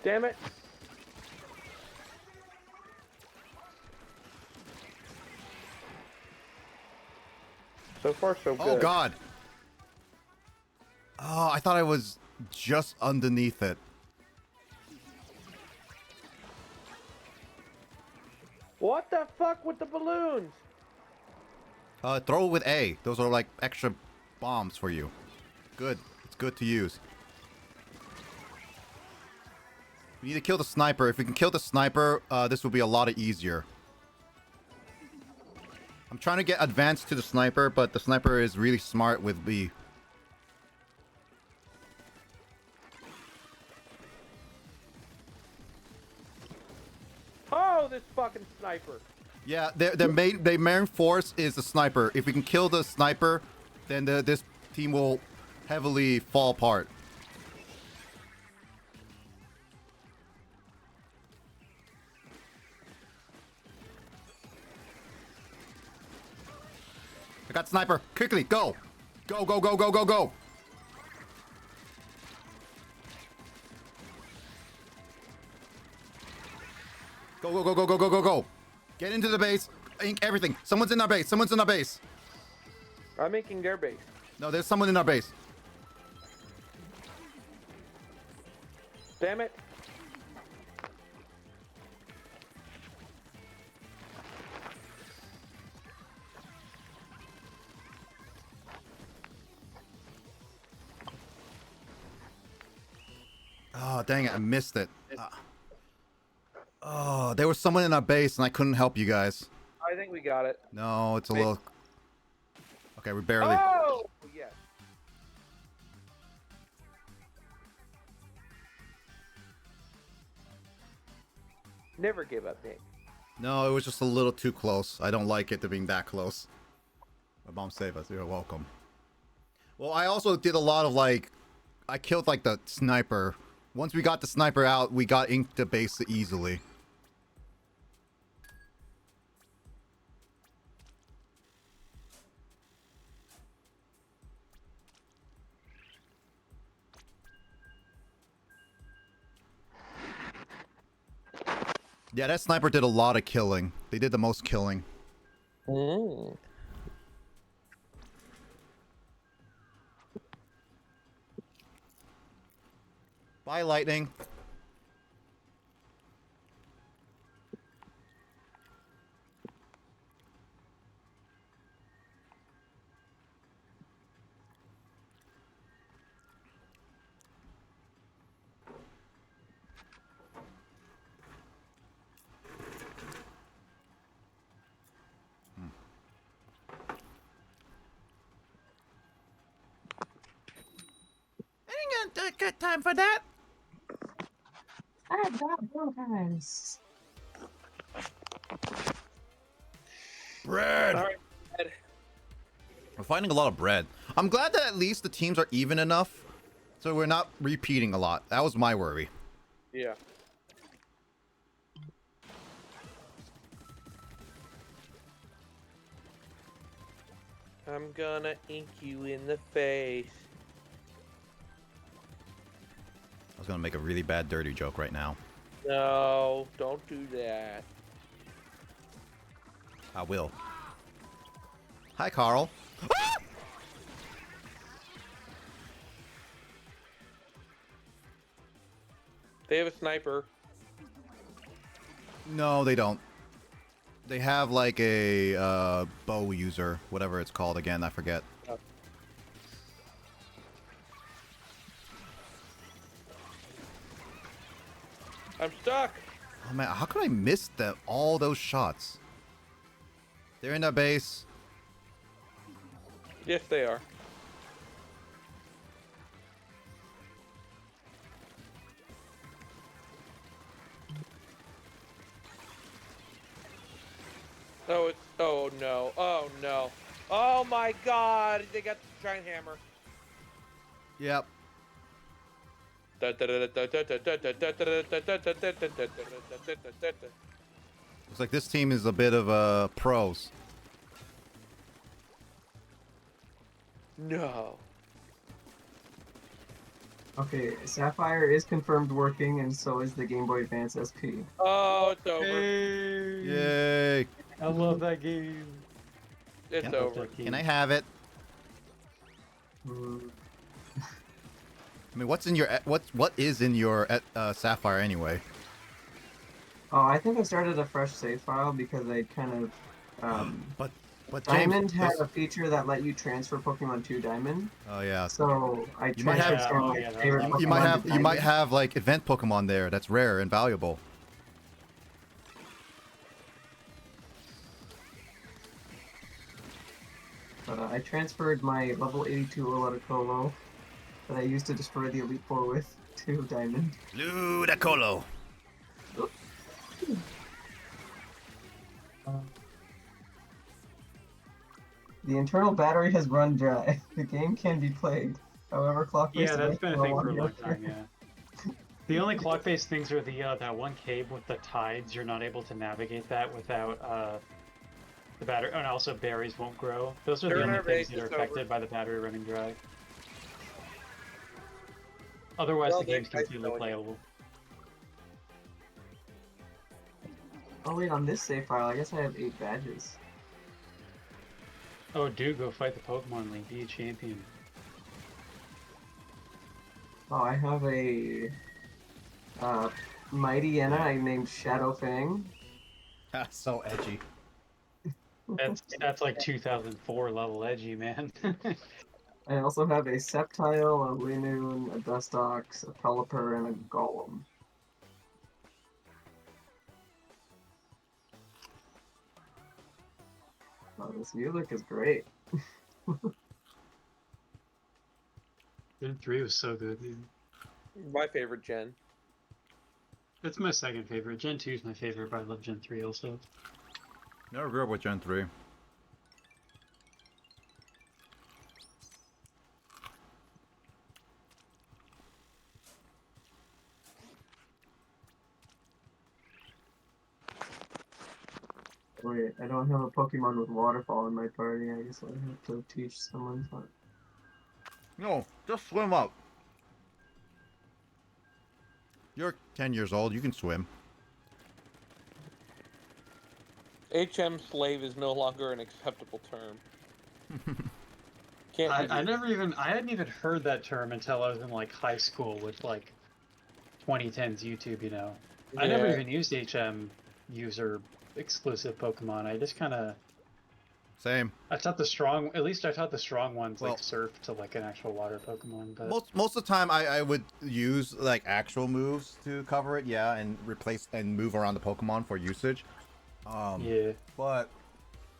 Damn it. So far, so good. Oh God. Oh, I thought I was just underneath it. What the fuck with the balloons? Throw it with A. Those are like extra bombs for you. Good. It's good to use. We need to kill the sniper. If we can kill the sniper, this will be a lot easier. I'm trying to get advanced to the sniper, but the sniper is really smart with B. Oh, this fucking sniper. Yeah, their main force is the sniper. If we can kill the sniper, then this team will heavily fall apart. I got sniper. Quickly, go. Go, go, go, go, go, go. Go, go, go, go, go, go, go, go. Get into the base. Ink everything. Someone's in our base. Someone's in our base. I'm making their base. No, there's someone in our base. Damn it. Oh, dang it. I missed it. Oh, there was someone in our base and I couldn't help you guys. I think we got it. No, it's a Wait. little... Okay, we barely... Oh, yes. Never give up, Nick. No, it was just a little too close. I don't like it to being that close. My mom saved us. You're welcome. Well, I also did a lot of like... I killed like the sniper. Once we got the sniper out, we got into the base easily. Yeah, that sniper did a lot of killing. They did the most killing. Bye, lightning. I ain't got good time for that. I got guys. Bread. All right, Ed. We're finding a lot of bread. I'm glad that at least the teams are even enough, so we're not repeating a lot. That was my worry. Yeah. I'm gonna ink you in the face. I was gonna make a really bad dirty joke right now. No, don't do that. I will. Hi, Carl. They have a sniper. No, they don't. They have like a bow user, whatever it's called again. I forget. I'm stuck. Oh man, how could I miss all those shots? They're in their base. Yes, they are. Oh, it's... Oh, no. Oh, no. Oh, my God. They got the giant hammer. Yep. Looks like this team is a bit of pros. No. Okay, Sapphire is confirmed working, and so is the Game Boy Advance SP. Oh, it's over. Hey, Yay! I love that game. It's Can- over. That game. Can I have it? Mm, I mean, what is in your Sapphire anyway? Oh, I think I started a fresh save file because I kind of But James, Diamond had a feature that let you transfer Pokemon to Diamond, oh yeah, so I You might have- transferred some of my Yeah, that favorite was you Pokemon might to have Diamond. like event Pokemon there. That's rare and valuable. But I transferred my level 82 Olotacolo that I used to destroy the Elite Four with to Diamond. Ludicolo. The internal battery has run dry. The game can be played. However, clock-based Yeah, that's events been a no thing for a longer long appear. time. Yeah. The only clock-based things are the that one cave with the tides. You're not able to navigate that without the battery, and also berries won't grow. Those are the Turn only our things base that are is affected over. by the battery running dry. Otherwise, Well, the game's nice completely knowing you. playable. Oh wait, on this save file, I guess I have 8 badges. Oh, dude, go fight the Pokemon League. Be a champion. Oh, I have a Mighty Enna I named Shadow Fang. So edgy. That's like 2004 level edgy, man. I also have a Sceptile, a Linoon, a Dustox, a Pelipper, and a Golem. Oh, this music is great. Gen 3 was so good, dude. My favorite gen. It's my second favorite. Gen 2 is my favorite, but I love Gen 3 also. Never grew up with Gen 3. Wait, I don't have a Pokemon with Waterfall in my party. I guess I have to teach someone fun. No, just swim up. You're 10 years old. You can swim. HM slave is no longer an acceptable term. Can't I use it. I hadn't even heard that term until I was in like high school with like 2010s YouTube, you know. I never Yeah. even used HM user exclusive Pokemon. I just kind of Same. at least I taught the strong ones Well- like surf to like an actual water Pokemon, but Most of the time, I would use like actual moves to cover it, yeah, and replace and move around the Pokemon for usage. yeah. But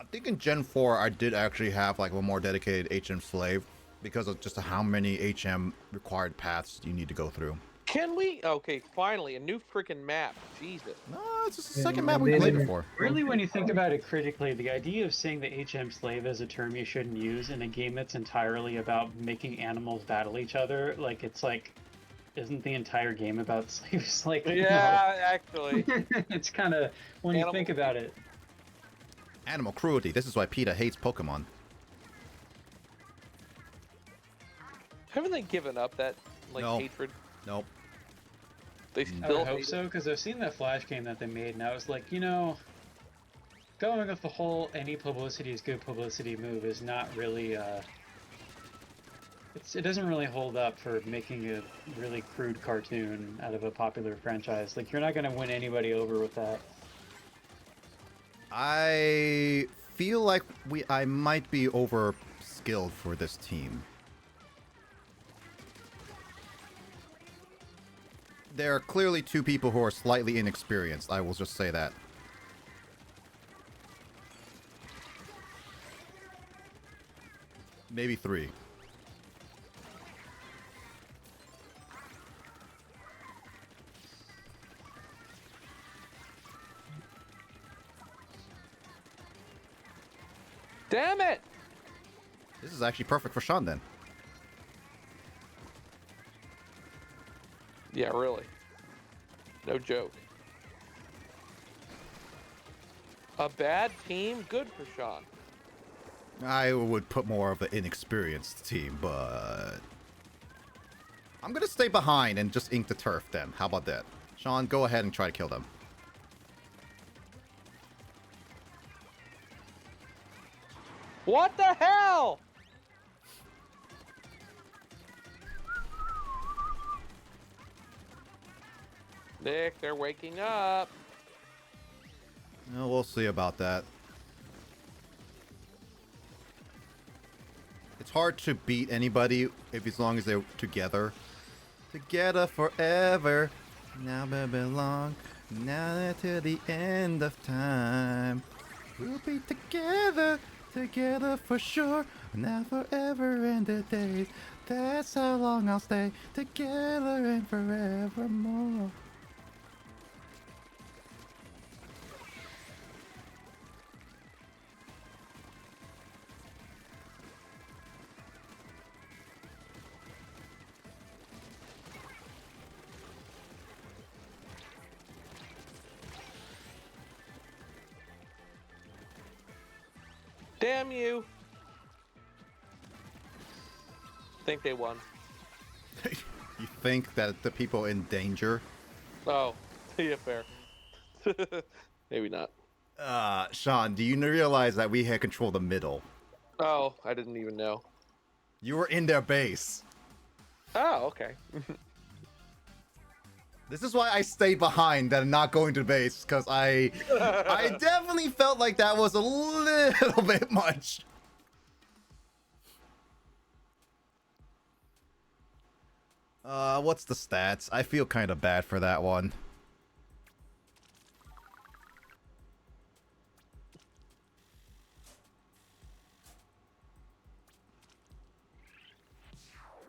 I think in Gen 4, I did actually have like a more dedicated HM slave because of just how many HM required paths you need to go through. Can we? Okay, finally, a new freaking map. Jesus. No, it's just the Yeah, second my map we played main- before. Really, when you think about it critically, the idea of saying that HM slave is a term you shouldn't use in a game that's entirely about making animals battle each other, like it's like, isn't the entire game about slaves? Like, Yeah, actually. it's kind of when you Animal think about it. Animal cruelty. This is why PETA hates Pokemon. Haven't they given up that like No. hatred? Nope. They I still would hope hate so, because I've seen that Flash game that they made, and I was like, you know, going with the whole any publicity is good publicity move is not really, it doesn't really hold up for making a really crude cartoon out of a popular franchise. Like, you're not going to win anybody over with that. I feel like I might be over skilled for this team. There are clearly two people who are slightly inexperienced. I will just say that. Maybe three. Damn it! This is actually perfect for Sean then. Yeah, really. No joke. A bad team? Good for Sean. I would put more of the inexperienced team, but I'm gonna stay behind and just ink the turf then. How about that? Sean, go ahead and try to kill them. What the hell? Nick, they're waking up. Well, we'll see about that. It's hard to beat anybody if as long as they're together. Together forever. Now we belong. Now to the end of time. We'll be together. Together for sure. Now forever and a day. That's how long I'll stay. Together and forevermore. Damn you. Think they won. You think that the people in danger? Oh, yeah, fair. Maybe not. Sean, do you realize that we had control of the middle? Oh, I didn't even know. You were in their base. Oh, okay. This is why I stay behind and not going to base, because I definitely felt like that was a little bit much. What's the stats? I feel kind of bad for that one.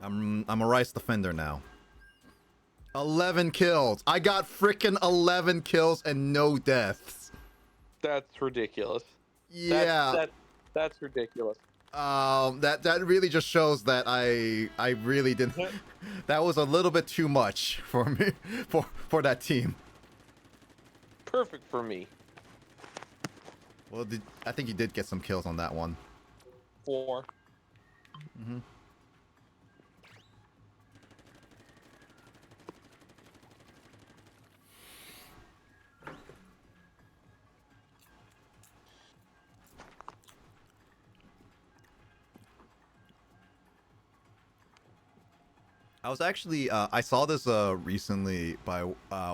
I'm a Rice defender now. 11 kills. I got freaking 11 kills and no deaths. That's ridiculous. Yeah. That's ridiculous. That really just shows that I really didn't. That was a little bit too much for me for that team. Perfect for me. Well, I think you did get some kills on that one. 4. Mm-hmm. I was actually I saw this recently by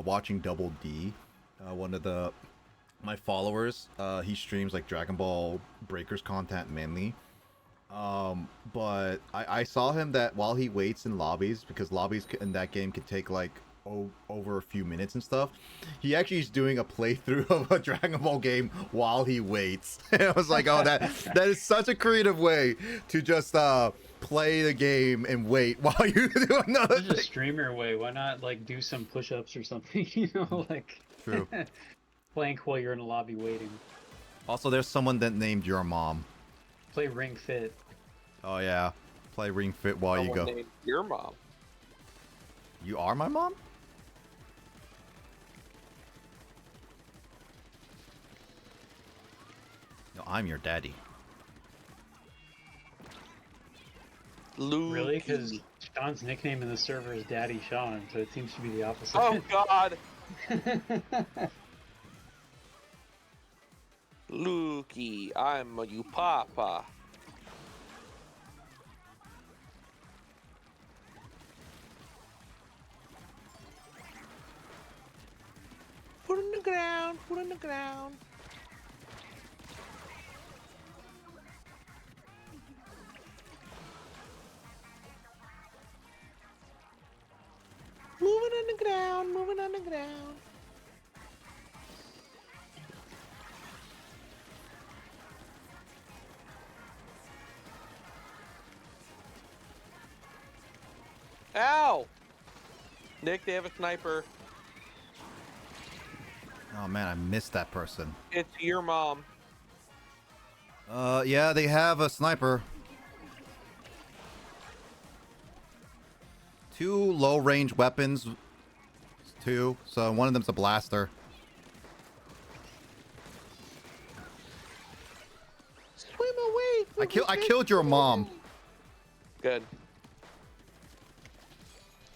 watching Double D, one of my followers. He streams like Dragon Ball Breakers content mainly. But I saw him that while he waits in lobbies, because lobbies in that game can take like over a few minutes and stuff, he actually is doing a playthrough of a Dragon Ball game while he waits. And I was like, oh, that is such a creative way to just play the game and wait while you do another This is a thing. streamer way. Why not like do some push-ups or something? You know, like True. plank while you're in a lobby waiting. Also, there's someone that named your mom. Play Ring Fit. Oh yeah, play Ring Fit while you Someone go. named your mom. You are my mom? No, I'm your daddy. Luke. Really? Because Sean's nickname in the server is Daddy Sean, so it seems to be the opposite. Oh God. Lukey, I'm you papa. Put on the ground, put on the ground. Moving on the ground, moving on the ground. Ow! Nick, they have a sniper. Oh man, I missed that person. It's your mom. Yeah, they have a sniper. 2 low-range weapons. 2, so one of them's a blaster. Swim away! I killed your mom. Good.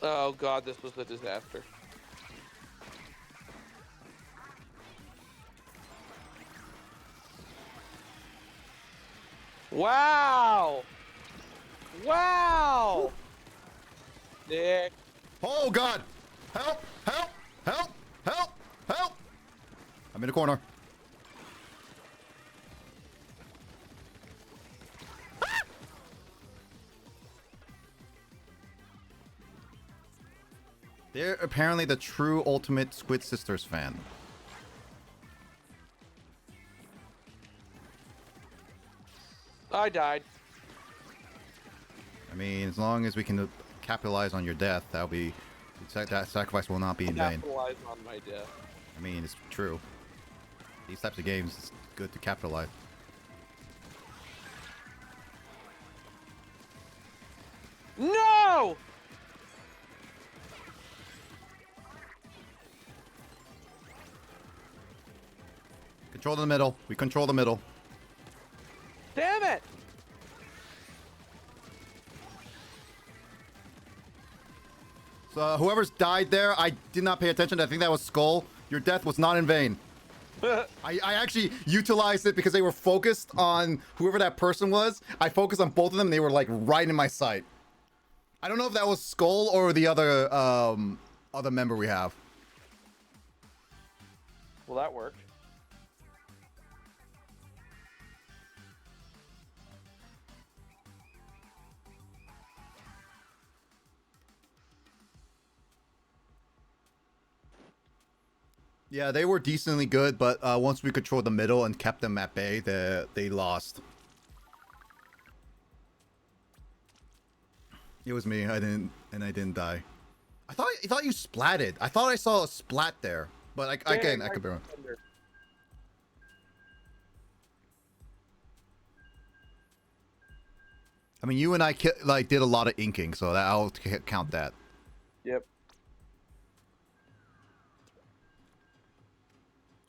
Oh god, this was a disaster. Wow! Wow! Nick. Oh god! Help! Help! Help! Help! Help! I'm in a corner. Ah! They're apparently the true ultimate Squid Sisters fan. I died. I mean, as long as we can capitalize on your death, that'll be that sacrifice will not be in vain. Capitalize on my death. I mean, it's true. These types of games, it's good to capitalize. No! Control the middle. We control the middle. Damn it! So whoever's died there, I did not pay attention. I think that was Skull. Your death was not in vain. I actually utilized it because they were focused on whoever that person was. I focused on both of them. And they were like right in my sight. I don't know if that was Skull or the other member we have. Well, that worked. Yeah, they were decently good, but once we controlled the middle and kept them at bay, they lost. It was me. I didn't die. I thought you splatted. I thought I saw a splat there, but I could be wrong. I mean, you and I did a lot of inking, so that I'll count that. Yep.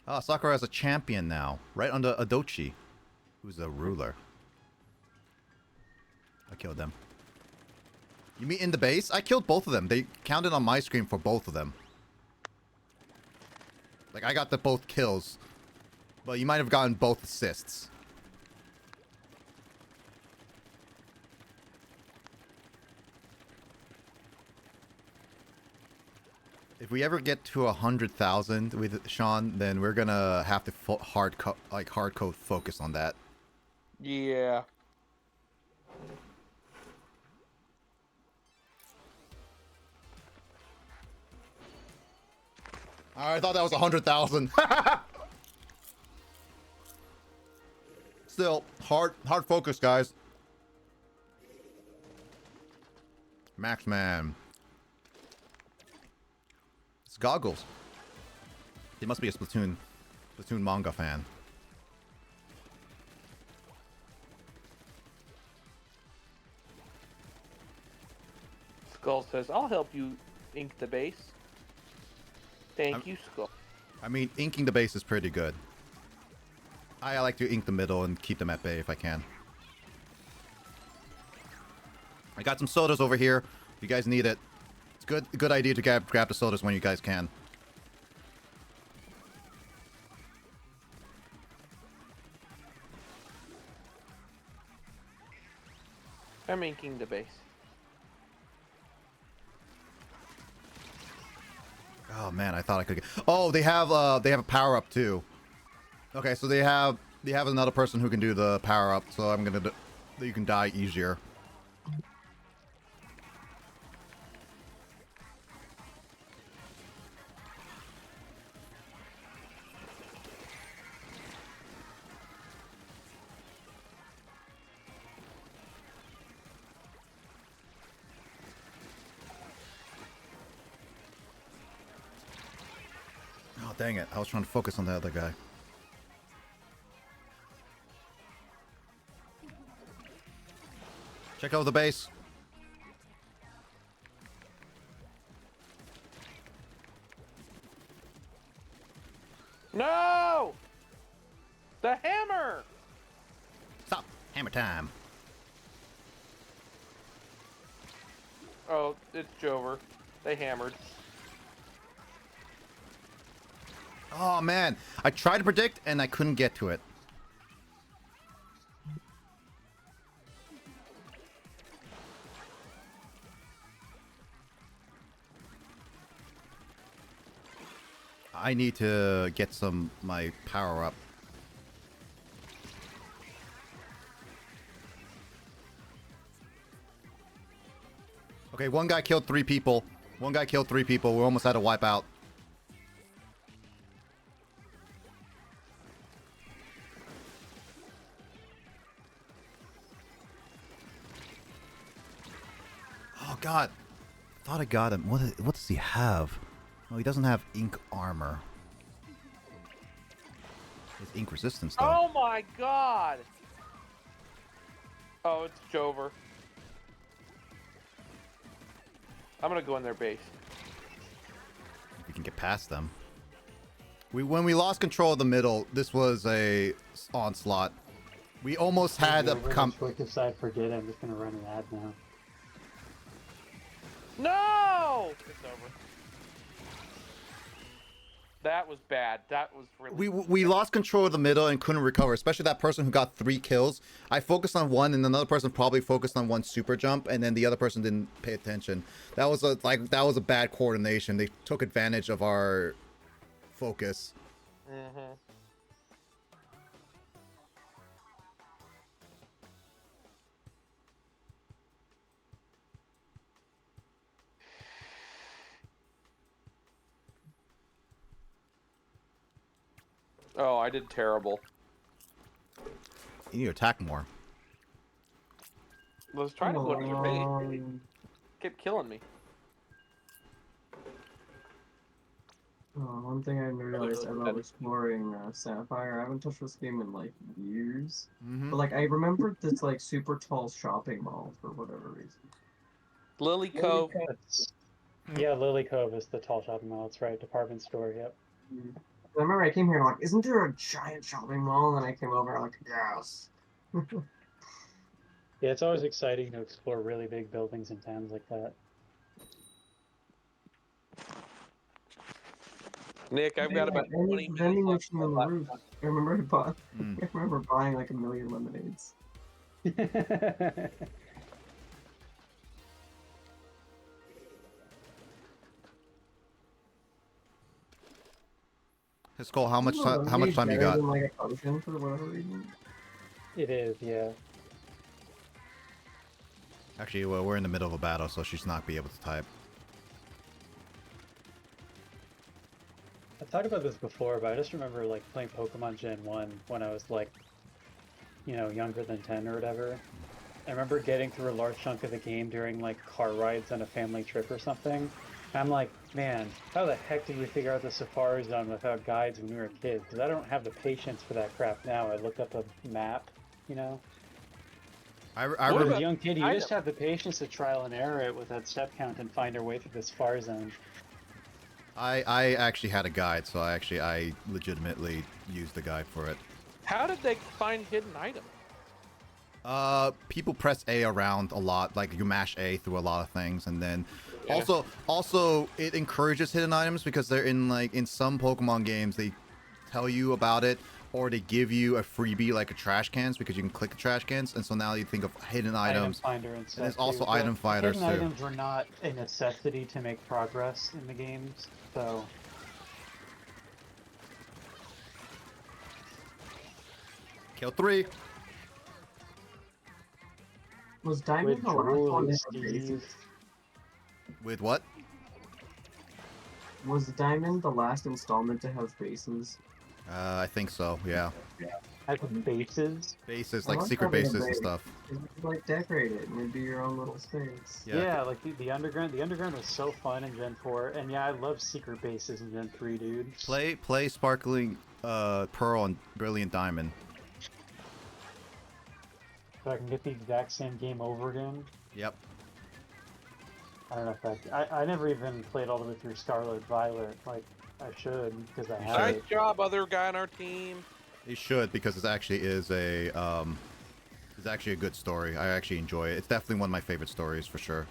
Ah, Sakura has a champion now, right under Adochi, who's a ruler. I killed them. You mean in the base? I killed both of them. They counted on my screen for both of them. Like, I got the both kills, but you might have gotten both assists. If we ever get to 100,000 with Sean, then we're gonna have to hardcode focus on that. Yeah. I thought that was 100,000. Still, hard focus, guys. Max Man. It's Goggles. He must be a Splatoon manga fan. Skull says, I'll help you ink the base. Thank you, Skull. I mean, inking the base is pretty good. I like to ink the middle and keep them at bay if I can. I got some sodas over here. If you guys need it. It's good idea to grab the sodas when you guys can. I'm inking the base. Oh man, I thought I could get. Oh, they have a power up too. Okay, so they have another person who can do the power up. So I'm gonna you can die easier. Oh, dang it. I was trying to focus on the other guy. Check out the base. No! The hammer! Stop. Hammer time. Oh, it's Jover. They hammered. Oh man, I tried to predict and I couldn't get to it. I need to get my power up. Okay, one guy killed 3 people. One guy killed 3 people. We almost had a wipeout. Oh god. Thought I got him. What does he have? Oh, he doesn't have ink armor. He has ink resistance though. Oh my god! Oh, it's Jover. I'm gonna go in their base. If we can get past them. When we lost control of the middle, this was a onslaught. We almost had a Quick aside, forget it. I'm just gonna run an ad now. No! It's over. That was bad. That was really. We lost control of the middle and couldn't recover, especially that person who got 3 kills. I focused on one, and another person probably focused on one super jump, and then the other person didn't pay attention. That was a bad coordination. They took advantage of our focus. Mm-hmm. Oh, I did terrible. You need to attack more. I was trying to go to your base. Kept killing me. One thing I realized about exploring Sapphire, I haven't touched this game in like years. But like I remembered this like super tall shopping mall for whatever reason. Lily Cove. Yeah, Lily Cove is the tall shopping mall. That's right, department store. Yep. I remember I came here and I'm like, isn't there a giant shopping mall? And then I came over and I'm like, yes. Yeah, it's always exciting to explore really big buildings in towns like that. Nick, I've got about 20 vending minutes machine on the left. roof. I remember buying like 1 million lemonades. Hey, Skull, how much time you got? Than, like, a potion for whatever reason. It is, yeah. Actually, well, we're in the middle of a battle, so she's not be able to type. I've talked about this before, but I just remember like playing Pokemon Gen 1 when I was like, you know, younger than 10 or whatever. I remember getting through a large chunk of the game during like car rides on a family trip or something. And I'm like, man, how the heck did we figure out the Safari Zone without guides when we were kids? Because I don't have the patience for that crap now. I look up a map, you know? I As remember. a young kid, you just have the patience to trial and error it with that step count and find our way through the Safari Zone. I actually had a guide, so I legitimately used the guide for it. How did they find hidden items? People press A around a lot, like you mash A through a lot of things, and then Yeah. also it encourages hidden items because they're in some Pokemon games they tell you about it, or they give you a freebie like a trash cans because you can click the trash cans, and so now you think of hidden items. Item finder and stuff. there's also too. item finders, hidden too. items were not a necessity to make progress in the games, so Kill 3. Was Diamond with the last one Drew, to have bases? Steve. With what? Was Diamond the last installment to have bases? I think so. Yeah, I put bases. bases I like like secret having a bases and base. stuff. You could, like decorate it and it'd be your own little space. Yeah, like the underground. The underground was so fun in Gen 4, and yeah, I love secret bases in Gen 3, dude. Play Sparkling Pearl and Brilliant Diamond. So I can get the exact same game over again. Yep. I don't know if that. I never even played all the way through Scarlet Violet. Like I should because I have Nice it. job, other guy on our team. You should, because it actually is it's actually a good story. I actually enjoy it. It's definitely one of my favorite stories for sure.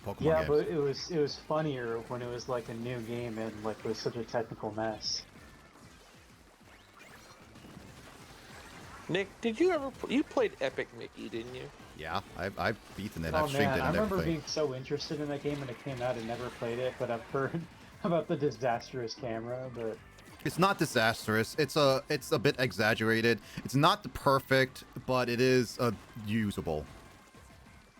Pokemon Yeah, games. but it was funnier when it was like a new game and like it was such a technical mess. Nick, did you ever you played Epic Mickey, didn't you? Yeah, I've beaten it. Oh I've streamed man, it I and remember everything. being so interested in that game when it came out. I never played it, but I've heard about the disastrous camera. But It's not disastrous. It's a bit exaggerated. It's not the perfect, but it is usable.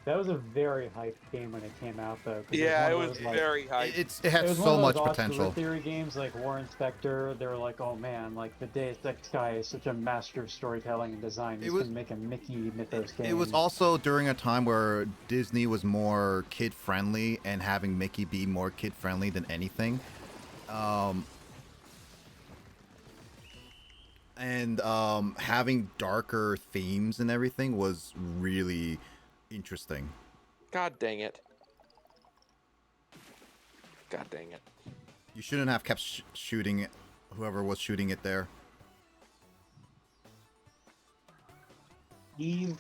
that was a very hyped game when it came out, though, because it was Yeah, one it of was those like very hype. It it has was one so of those much auteur potential. theory games like War Inspector. They were like, oh man, like the Deus Ex guy is such a master of storytelling and design. It He's was gonna make a Mickey Mythos game. it was also during a time where Disney was more kid friendly and having Mickey be more kid friendly than anything. And having darker themes and everything was really interesting. God dang it. God dang it. You shouldn't have kept shooting it, whoever was shooting it there. Eve.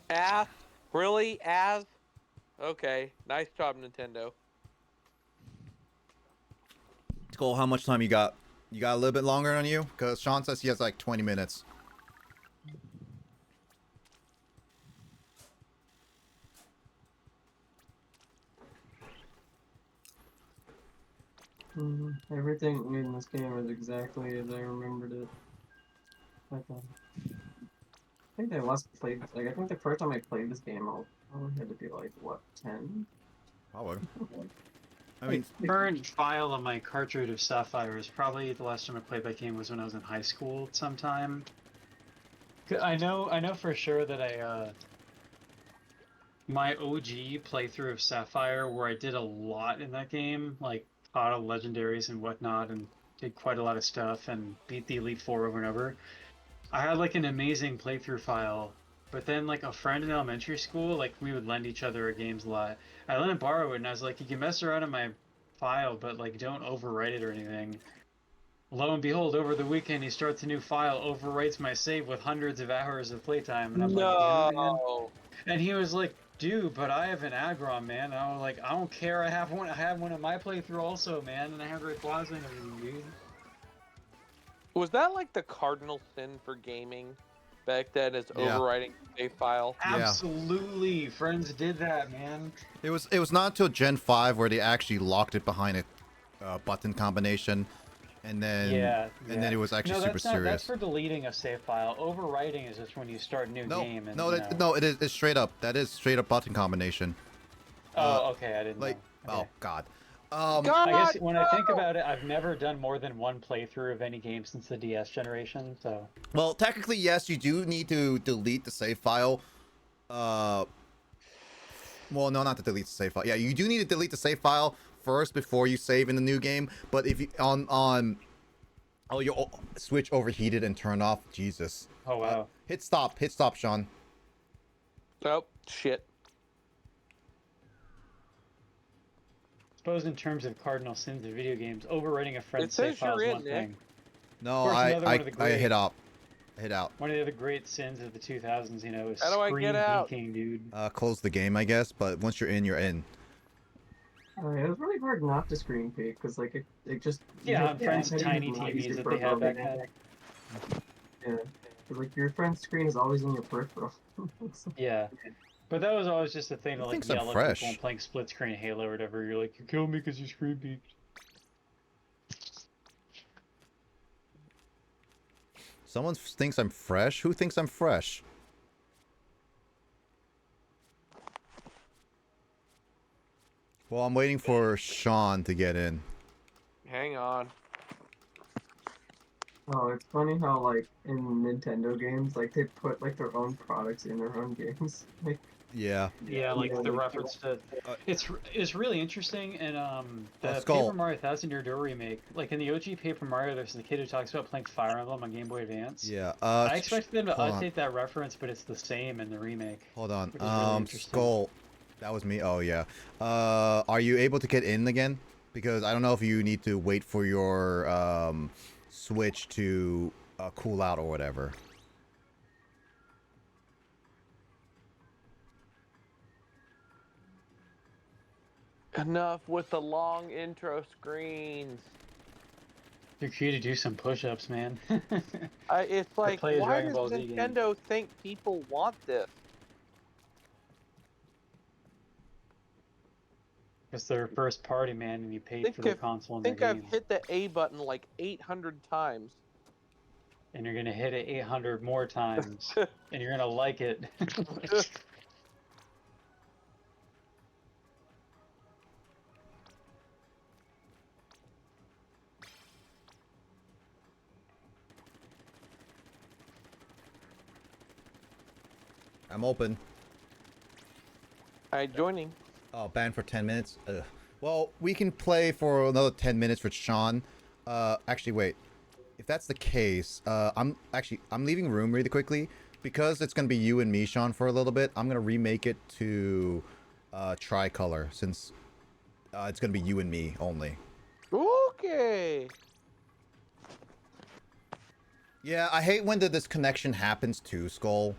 Ass? Really? As? Okay. Nice job, Nintendo. Cole, how much time you got? You got a little bit longer on you? Because Sean says he has like 20 minutes. Everything in this game is exactly as I remembered it. I think I last played, like, I think the first time I played this game, I probably had to be like, what, 10? Probably. I mean, Current file on my cartridge of Sapphire is probably the last time I played that game was when I was in high school sometime. I know for sure that my OG playthrough of Sapphire, where I did a lot in that game, like caught all legendaries and whatnot, and did quite a lot of stuff, and beat the Elite Four over and over. I had like an amazing playthrough file, but then like a friend in elementary school, like we would lend each other games a lot. I let him borrow it, and I was like, "You can mess around in my file, but like don't overwrite it or anything." Lo and behold, over the weekend he starts a new file, overwrites my save with hundreds of hours of playtime, and I'm like, "Damn it, man!" No. And he was like, "Dude, but I have an Aggron, man." And I was like, "I don't care. I have one. I have one in my playthrough also, man, and I have Rayquaza and everything, dude." Was that like the cardinal sin for gaming back then? Is Yeah. overwriting a file? Yeah. Absolutely, friends did that, man. it was not until Gen 5 where they actually locked it behind a button combination, and then then it was actually super that's not, serious. that's for deleting a save file. Overwriting is just when you start a new No, game. And, no, you know. no, it's straight up. That is straight up button combination. Oh, okay, I didn't Like, know. Okay. oh god. God, I guess when I think no! about it, I've never done more than one playthrough of any game since the DS generation. So Well, technically, yes, you do need to delete the save file. Well, no, not to delete the save file. Yeah, you do need to delete the save file first before you save in the new game. But if you oh, your switch overheated and turned off. Jesus. oh wow. Hit stop, Sean. Oh, shit. Suppose in terms of cardinal sins of video games, overwriting a friend's It says save file is you're one in, Nick. thing. No, course, another one of the I great- hit out. Hit out. One of the other great sins of the 2000s, you know, is How do I screen get out? geeking, dude. Close the game, I guess. But once you're in, you're in. It was really hard not to screen peek, because, like, it just... Yeah, on friends' I tiny didn't TVs use it that for they had back programming. then. Yeah. 'Cause, like, your friend's screen is always in your peripheral. Yeah. But that was always just a thing to Who like thinks I'm yell at fresh? people when playing split screen Halo or whatever. You're like, you killed me because you screen peeked. Someone thinks I'm fresh? Who thinks I'm fresh? Well, I'm waiting for Sean to get in. Hang on. Oh, it's funny how, like, in Nintendo games, like, they put, like, their own products in their own games. Like, Yeah. Yeah, like Yeah, the like- reference to it's really interesting in the Skull. Paper Mario Thousand Year Door remake. Like in the OG Paper Mario, there's the kid who talks about playing Fire Emblem on Game Boy Advance. Yeah. I expected them to hold on. update that reference, but it's the same in the remake. Hold on. Which is really interesting. Skull. That was me. Oh yeah. Are you able to get in again? Because I don't know if you need to wait for your Switch to cool out or whatever. Enough with the long intro screens. You're cute to do some push-ups, man. It's Or like, play a why Dragon does Ball Z game. Nintendo think people want this? It's their first party, man, and you paid for their console and their Think I've games. hit the A button like 800 times. And you're gonna hit it 800 more times, and you're gonna like it. I'm open. Alright, joining. Oh, banned for 10 minutes. Ugh. Well, we can play for another 10 minutes with Sean. Actually, wait. If that's the case, I'm leaving room really quickly because it's gonna be you and me, Sean, for a little bit. I'm gonna remake it to tricolor since it's gonna be you and me only. Okay. Yeah, I hate when the disconnection happens too, Skull.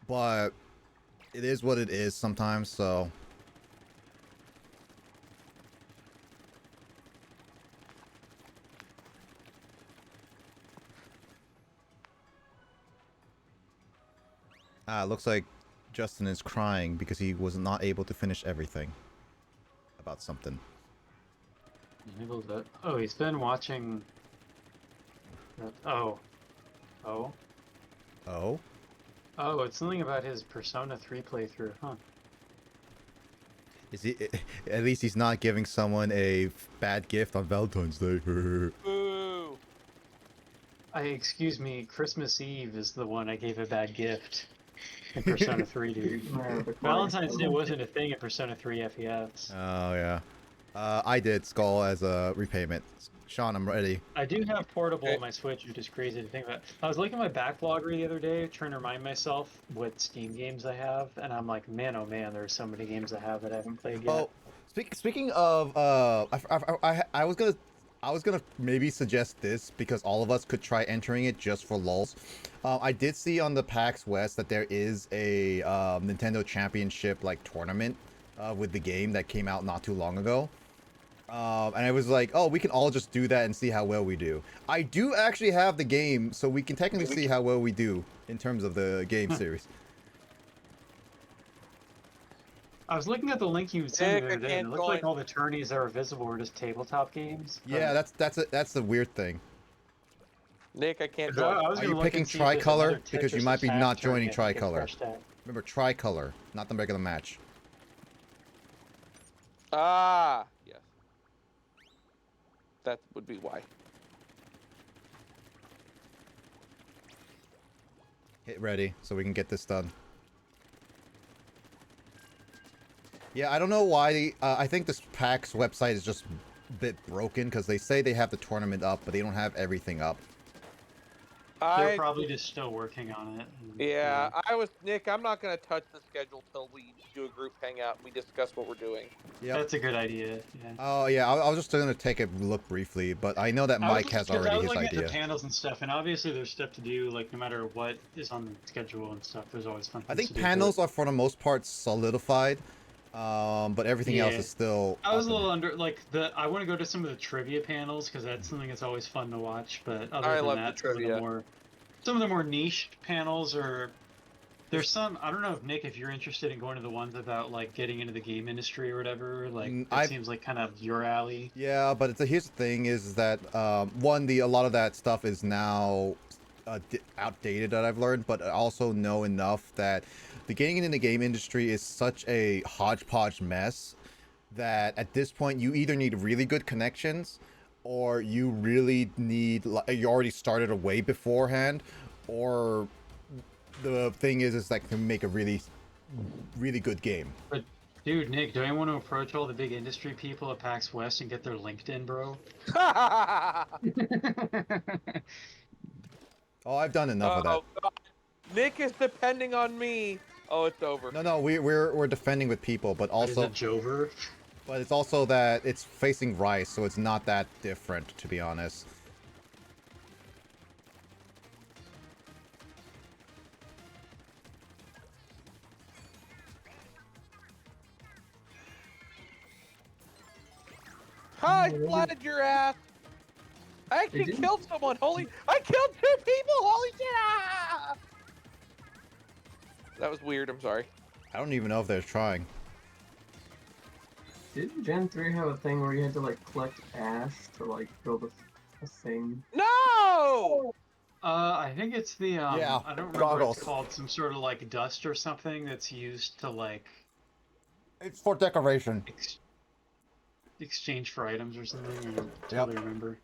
But it is what it is sometimes, so. Looks like Justin is crying because he was not able to finish everything about something. Oh, he's been watching. Oh. Oh. Oh? Oh, it's something about his Persona 3 playthrough, huh? Is he? At least he's not giving someone a bad gift on Valentine's Day. Boo. Excuse me, Christmas Eve is the one I gave a bad gift in Persona 3, dude. Valentine's Day wasn't a thing in Persona 3 FES. Oh, yeah. I did Skull as a repayment. Sean, I'm ready. I do have portable on my Switch, which is crazy to think about. I was looking at my backlog the other day, trying to remind myself what Steam games I have, and I'm like, man, oh man, there's so many games I have that I haven't played yet. Oh, speaking of, I was gonna maybe suggest this because all of us could try entering it just for lulz. I did see on the PAX West that there is a Nintendo Championship like tournament with the game that came out not too long ago. And I was like, oh, we can all just do that and see how well we do. I do actually have the game, so we can technically see how well we do in terms of the game series. I was looking at the link you sent me the Nick, other I day, and it can't looked like join. all the tourneys that are visible were just tabletop games. Yeah, that's the weird thing. Nick, I can't I join. was Are gonna you look picking and see if there's another tricolor? Because you Tetris might be Attack not joining tournament I can tricolor. crush that. Remember, tricolor, not the regular match. Ah, yes. That would be why. Hit ready so we can get this done. Yeah, I don't know why. I think this PAX website is just a bit broken because they say they have the tournament up, but they don't have everything up. They're probably just still working on it. Yeah, Nick, I'm not going to touch the schedule till we do a group hangout and we discuss what we're doing. Yeah, that's a good idea. Yeah. Oh yeah, I was just gonna take a look briefly, but I know that Mike has already his I was looking idea. at the panels and stuff, and obviously there's stuff to do. Like no matter what is on the schedule and stuff, there's always fun. I think to do, panels are for the most part solidified, but everything else is still. I was a little under I want to go to some of the trivia panels because that's something that's always fun to watch. But other than that, some of the more niche panels are. There's some. I don't know if Nick, if you're interested in going to the ones about like getting into the game industry or whatever. Like that seems like kind of your alley. Yeah, but here's the thing: is that one, a lot of that stuff is now outdated that I've learned, but I also know enough that the getting into the game industry is such a hodgepodge mess that at this point you either need really good connections, or you really need you already started a way beforehand, or the thing is like to make a really good game. But dude, Nick, do I want to approach all the big industry people at PAX West and get their LinkedIn, bro? Oh, I've done enough of that. God. Nick is depending on me. Oh, it's over. No, we're defending with people, but also is it Jover? But it's also that it's facing Rice, so it's not that different, to be honest. I Oh, splatted your ass. I actually didn't- killed someone. I killed 2 people. Holy shit! Ah! That was weird. I'm sorry. I don't even know if they're trying. Didn't Gen 3 have a thing where you had to like collect ash to like build a thing? No! I think it's the Yeah, I don't remember what goggles. it's called, some sort of like dust or something that's used to like It's for decoration. exchange for items or something. I don't totally remember.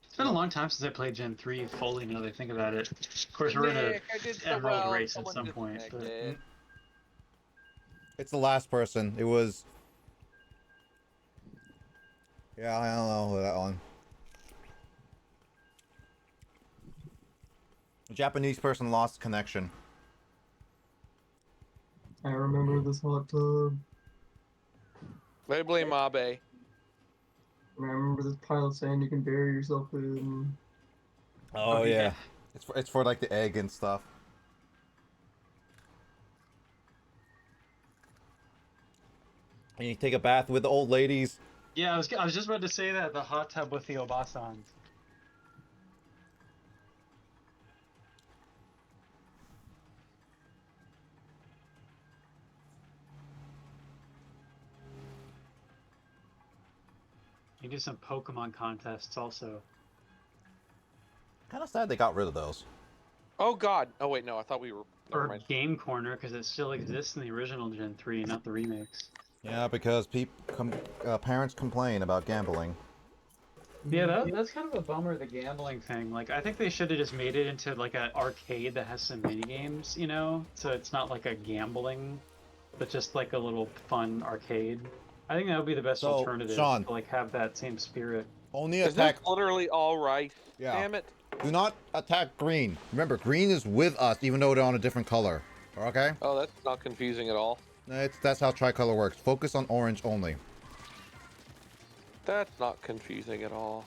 It's been a long time since I played Gen 3 fully, now that I think about it. Of course, we're in Nick, I did a so Emerald well. race at Someone some point, but disconnected. It's the last person. It was. Yeah, I don't know that one. A Japanese person lost connection. I remember this hot tub. I blame Abe. And I remember this pile of sand you can bury yourself in. Oh, Oh, yeah. yeah. It's for like the egg and stuff. And you take a bath with the old ladies. yeah, I was just about to say that, the hot tub with the Obasans. You do some Pokemon contests also. Kind of sad they got rid of those. Oh God. Oh wait, no. I thought we were. Never Or mind. Game Corner, because it still exists in the original Gen 3, not the remakes. Yeah, because parents complain about gambling. Yeah, that's kind of a bummer, the gambling thing. Like, I think they should have just made it into like an arcade that has some mini games, you know? So it's not like a gambling, but just like a little fun arcade. I think that would be the best So, alternative Sean. to like have that same spirit. Only Is attack. this literally all rice? Yeah. Damn it. Do not attack green. Remember, green is with us, even though they're on a different color. Okay? Oh, that's not confusing at all. That's how tricolor works. Focus on orange only. That's not confusing at all.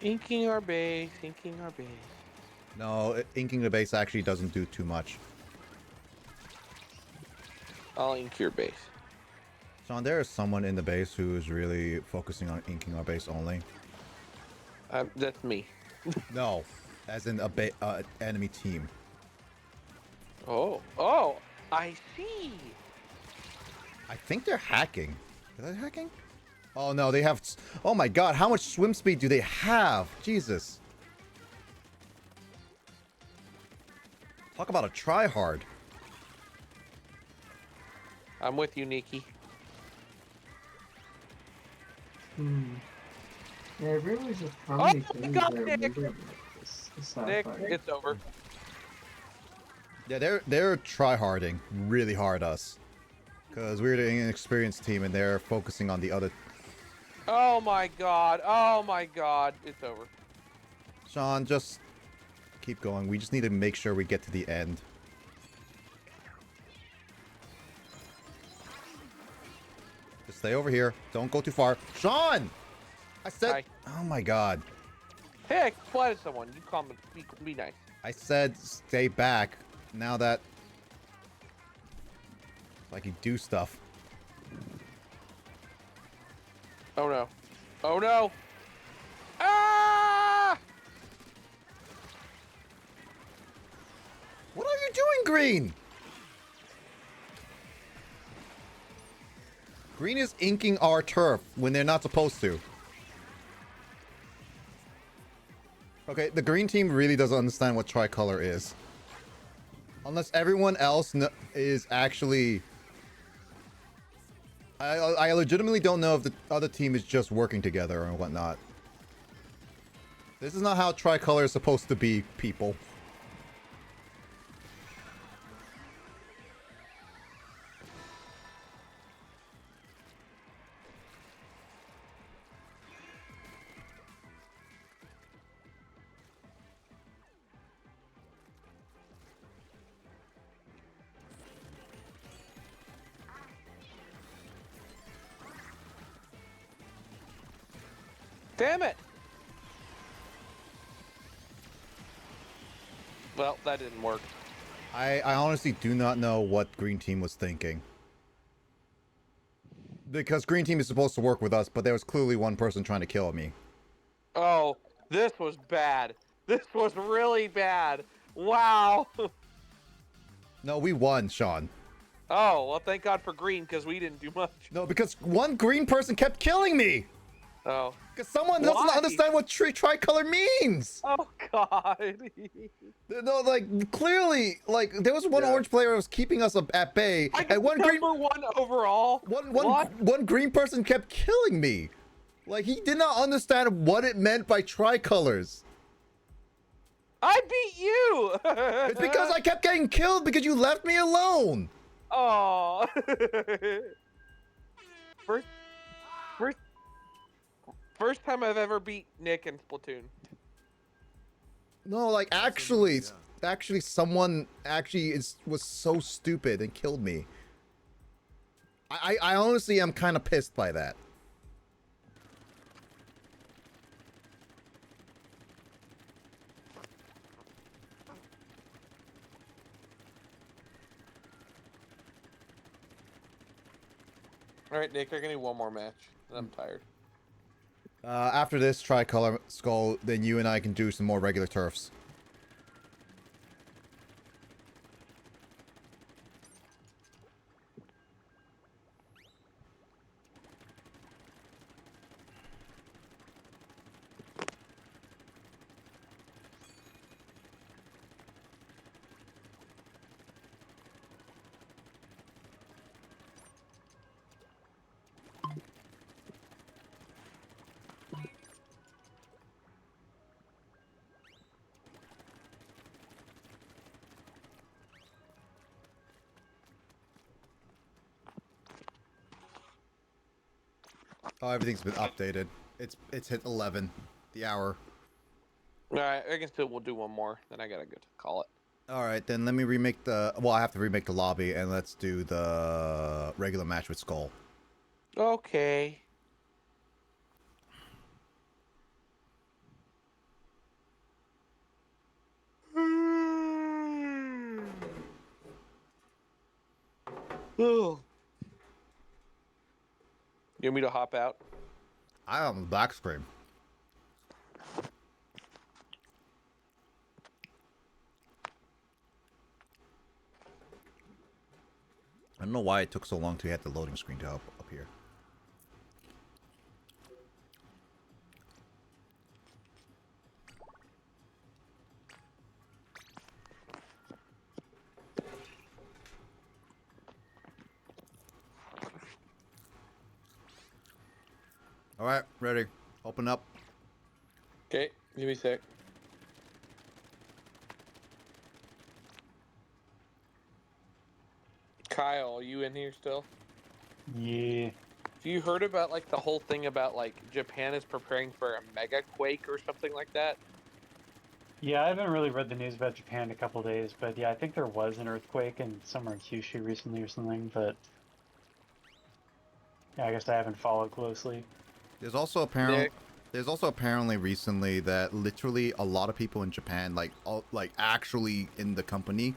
Inking our base, inking our base. No, inking the base actually doesn't do too much. I'll ink your base. Sean, there is someone in the base who is really focusing on inking our base only. That's me. No, as in a enemy team. Oh, I see. I think they're hacking. Are they hacking? Oh no, they have. Oh my god, how much swim speed do they have? Jesus. Talk about a tryhard. I'm with you, Nikki. Yeah, it really was just how Oh many my things God, I Nick! remember about this Nick, sci-fi. it's over. Yeah, they're tryharding really hard us. Because we're the inexperienced team and they're focusing on the other. Oh my God. Oh my God. It's over. Sean, just keep going. We just need to make sure we get to the end. Just stay over here. Don't go too far. Sean! I said... Hi. Oh my god. Hey, I splatted someone. You calm and be nice. I said stay back. Now that... Like you do stuff. Oh no. Oh no. Ah! What are you doing, Green? Green is inking our turf when they're not supposed to. Okay, the green team really doesn't understand what tricolor is. Unless everyone else is actually... I legitimately don't know if the other team is just working together or whatnot. This is not how tricolor is supposed to be, people. Damn it! Well, that didn't work. I honestly do not know what Green Team was thinking. Because Green Team is supposed to work with us, but there was clearly one person trying to kill me. Oh, this was bad. This was really bad. Wow. No, we won, Sean. Oh, well, thank God for green, because we didn't do much. No, because one green person kept killing me! Oh. Because someone doesn't Why? understand what tricolor means! Oh, God. No, like, clearly, like, there was one Yeah. orange player who was keeping us at bay, I and got one green... number 1 overall. What? One green person kept killing me! Like, he did not understand what it meant by tricolors. I beat you! It's because I kept getting killed because you left me alone! Oh. First time I've ever beat Nick in Splatoon. No, like, actually, someone was so stupid and killed me. I honestly am kind of pissed by that. All right, Nick, I can do one more match. I'm tired. After this tricolor skull, then you and I can do some more regular turfs. Oh, everything's been updated. It's hit 11, the hour. All right, I can still we'll do one more. Then I gotta go to call it. All right, then let me remake the. Well, I have to remake the lobby, and let's do the regular match with Skull. Okay. Oh. You want me to hop out? I am back screen. I don't know why it took so long to get the loading screen to up here. All right, ready. Open up. Okay, give me a sec. Kyle, are you in here still? Yeah. Have you heard about like the whole thing about like Japan is preparing for a mega quake or something like that? Yeah, I haven't really read the news about Japan in a couple days, but yeah, I think there was an earthquake in somewhere in Kyushu recently or something, but yeah, I guess I haven't followed closely. There's also apparently recently that literally a lot of people in Japan, like actually in the companies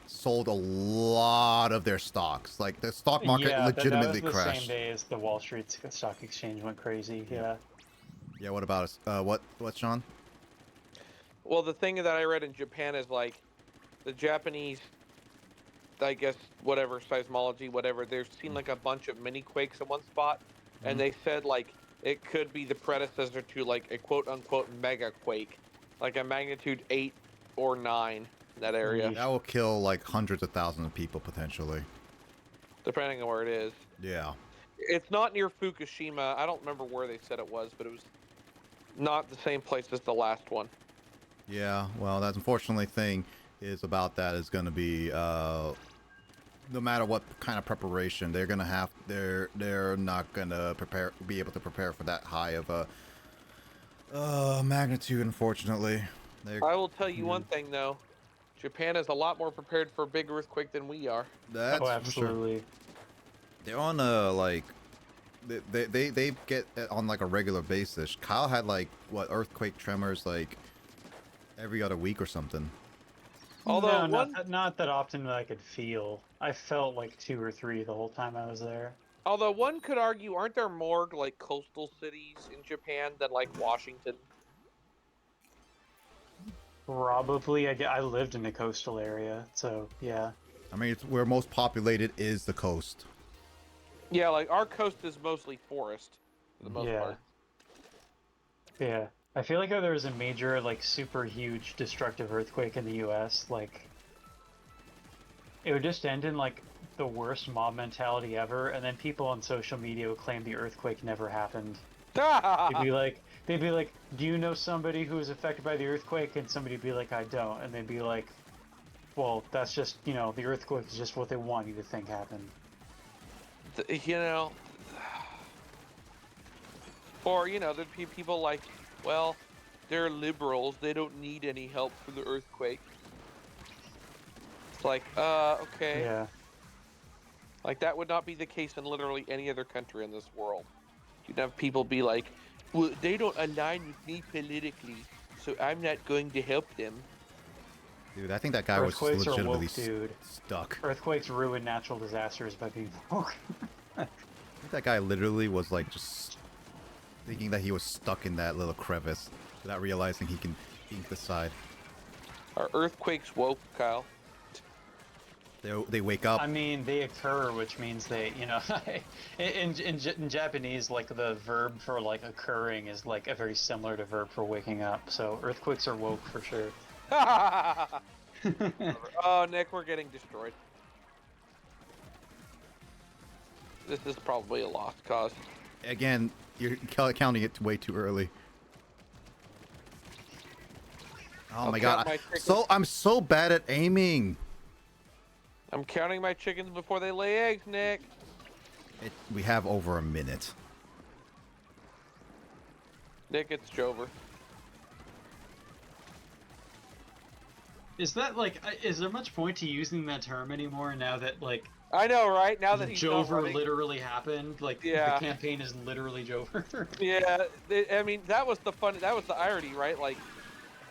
sold a lot of their stocks. Like the stock market legitimately that was the crashed. same day as the Wall Street Stock Exchange went crazy. Yeah. Yeah. What about us? What, Sean? Well, the thing that I read in Japan is like the Japanese, I guess, whatever seismology, whatever, they've seen like a bunch of mini quakes in one spot, and they said like it could be the predecessor to like a quote unquote mega quake, like a magnitude 8 or 9 in that area, That will kill like hundreds of thousands of people potentially. depending on where it is. Yeah. It's not near Fukushima. I don't remember where they said it was, but it was not the same place as the last one. Yeah. Well, that's unfortunately thing is about that is going to be no matter what kind of preparation they're gonna have, they're not gonna be able to prepare for that high of a magnitude. Unfortunately, I will tell you one thing though, Japan is a lot more prepared for a big earthquake than we are. That's absolutely. For sure. They're on a like, they get on like a regular basis. Kyle had like what earthquake tremors like every other week or something. Although no, one, not that often that I could feel. I felt like 2 or 3 the whole time I was there. although one could argue, aren't there more like coastal cities in Japan than like Washington? Probably, I lived in a coastal area, so yeah. I mean, it's where most populated is the coast. Yeah, like our coast is mostly forest for the most Yeah. part. Yeah. I feel like if there was a major, like, super huge destructive earthquake in the US, like, it would just end in, like, the worst mob mentality ever, and then people on social media would claim the earthquake never happened. They'd be like, do you know somebody who was affected by the earthquake? And somebody would be like, I don't. And they'd be like, well, that's just, you know, the earthquake is just what they want you to think happened. You know, or you know, there'd be people like, well, they're liberals, they don't need any help for the earthquake. It's like, okay. Yeah. Like that would not be the case in literally any other country in this world. You'd have people be like, well, they don't align with me politically, so I'm not going to help them. Dude, I think that guy was Earthquakes are legitimately woke, dude. stuck. Earthquakes ruin natural disasters by being woke. I think that guy literally was like just thinking that he was stuck in that little crevice without realizing he can ink the side. Are earthquakes woke, Kyle? They wake up. I mean, they occur, which means they, you know, in Japanese, like the verb for like occurring is like a very similar to verb for waking up. So earthquakes are woke for sure. Oh, Nick, we're getting destroyed. This is probably a lost cause. Again, you're counting it way too early. Oh my god. I'm so bad at aiming. I'm counting my chickens before they lay eggs, Nick. We have over a minute. Nick, it's Jover. Is that like, is there much point to using that term anymore now that like I know, right? Now that he's not Jover running... literally happened, like Yeah. the campaign is literally Jover. Yeah, I mean that was the irony, right? Like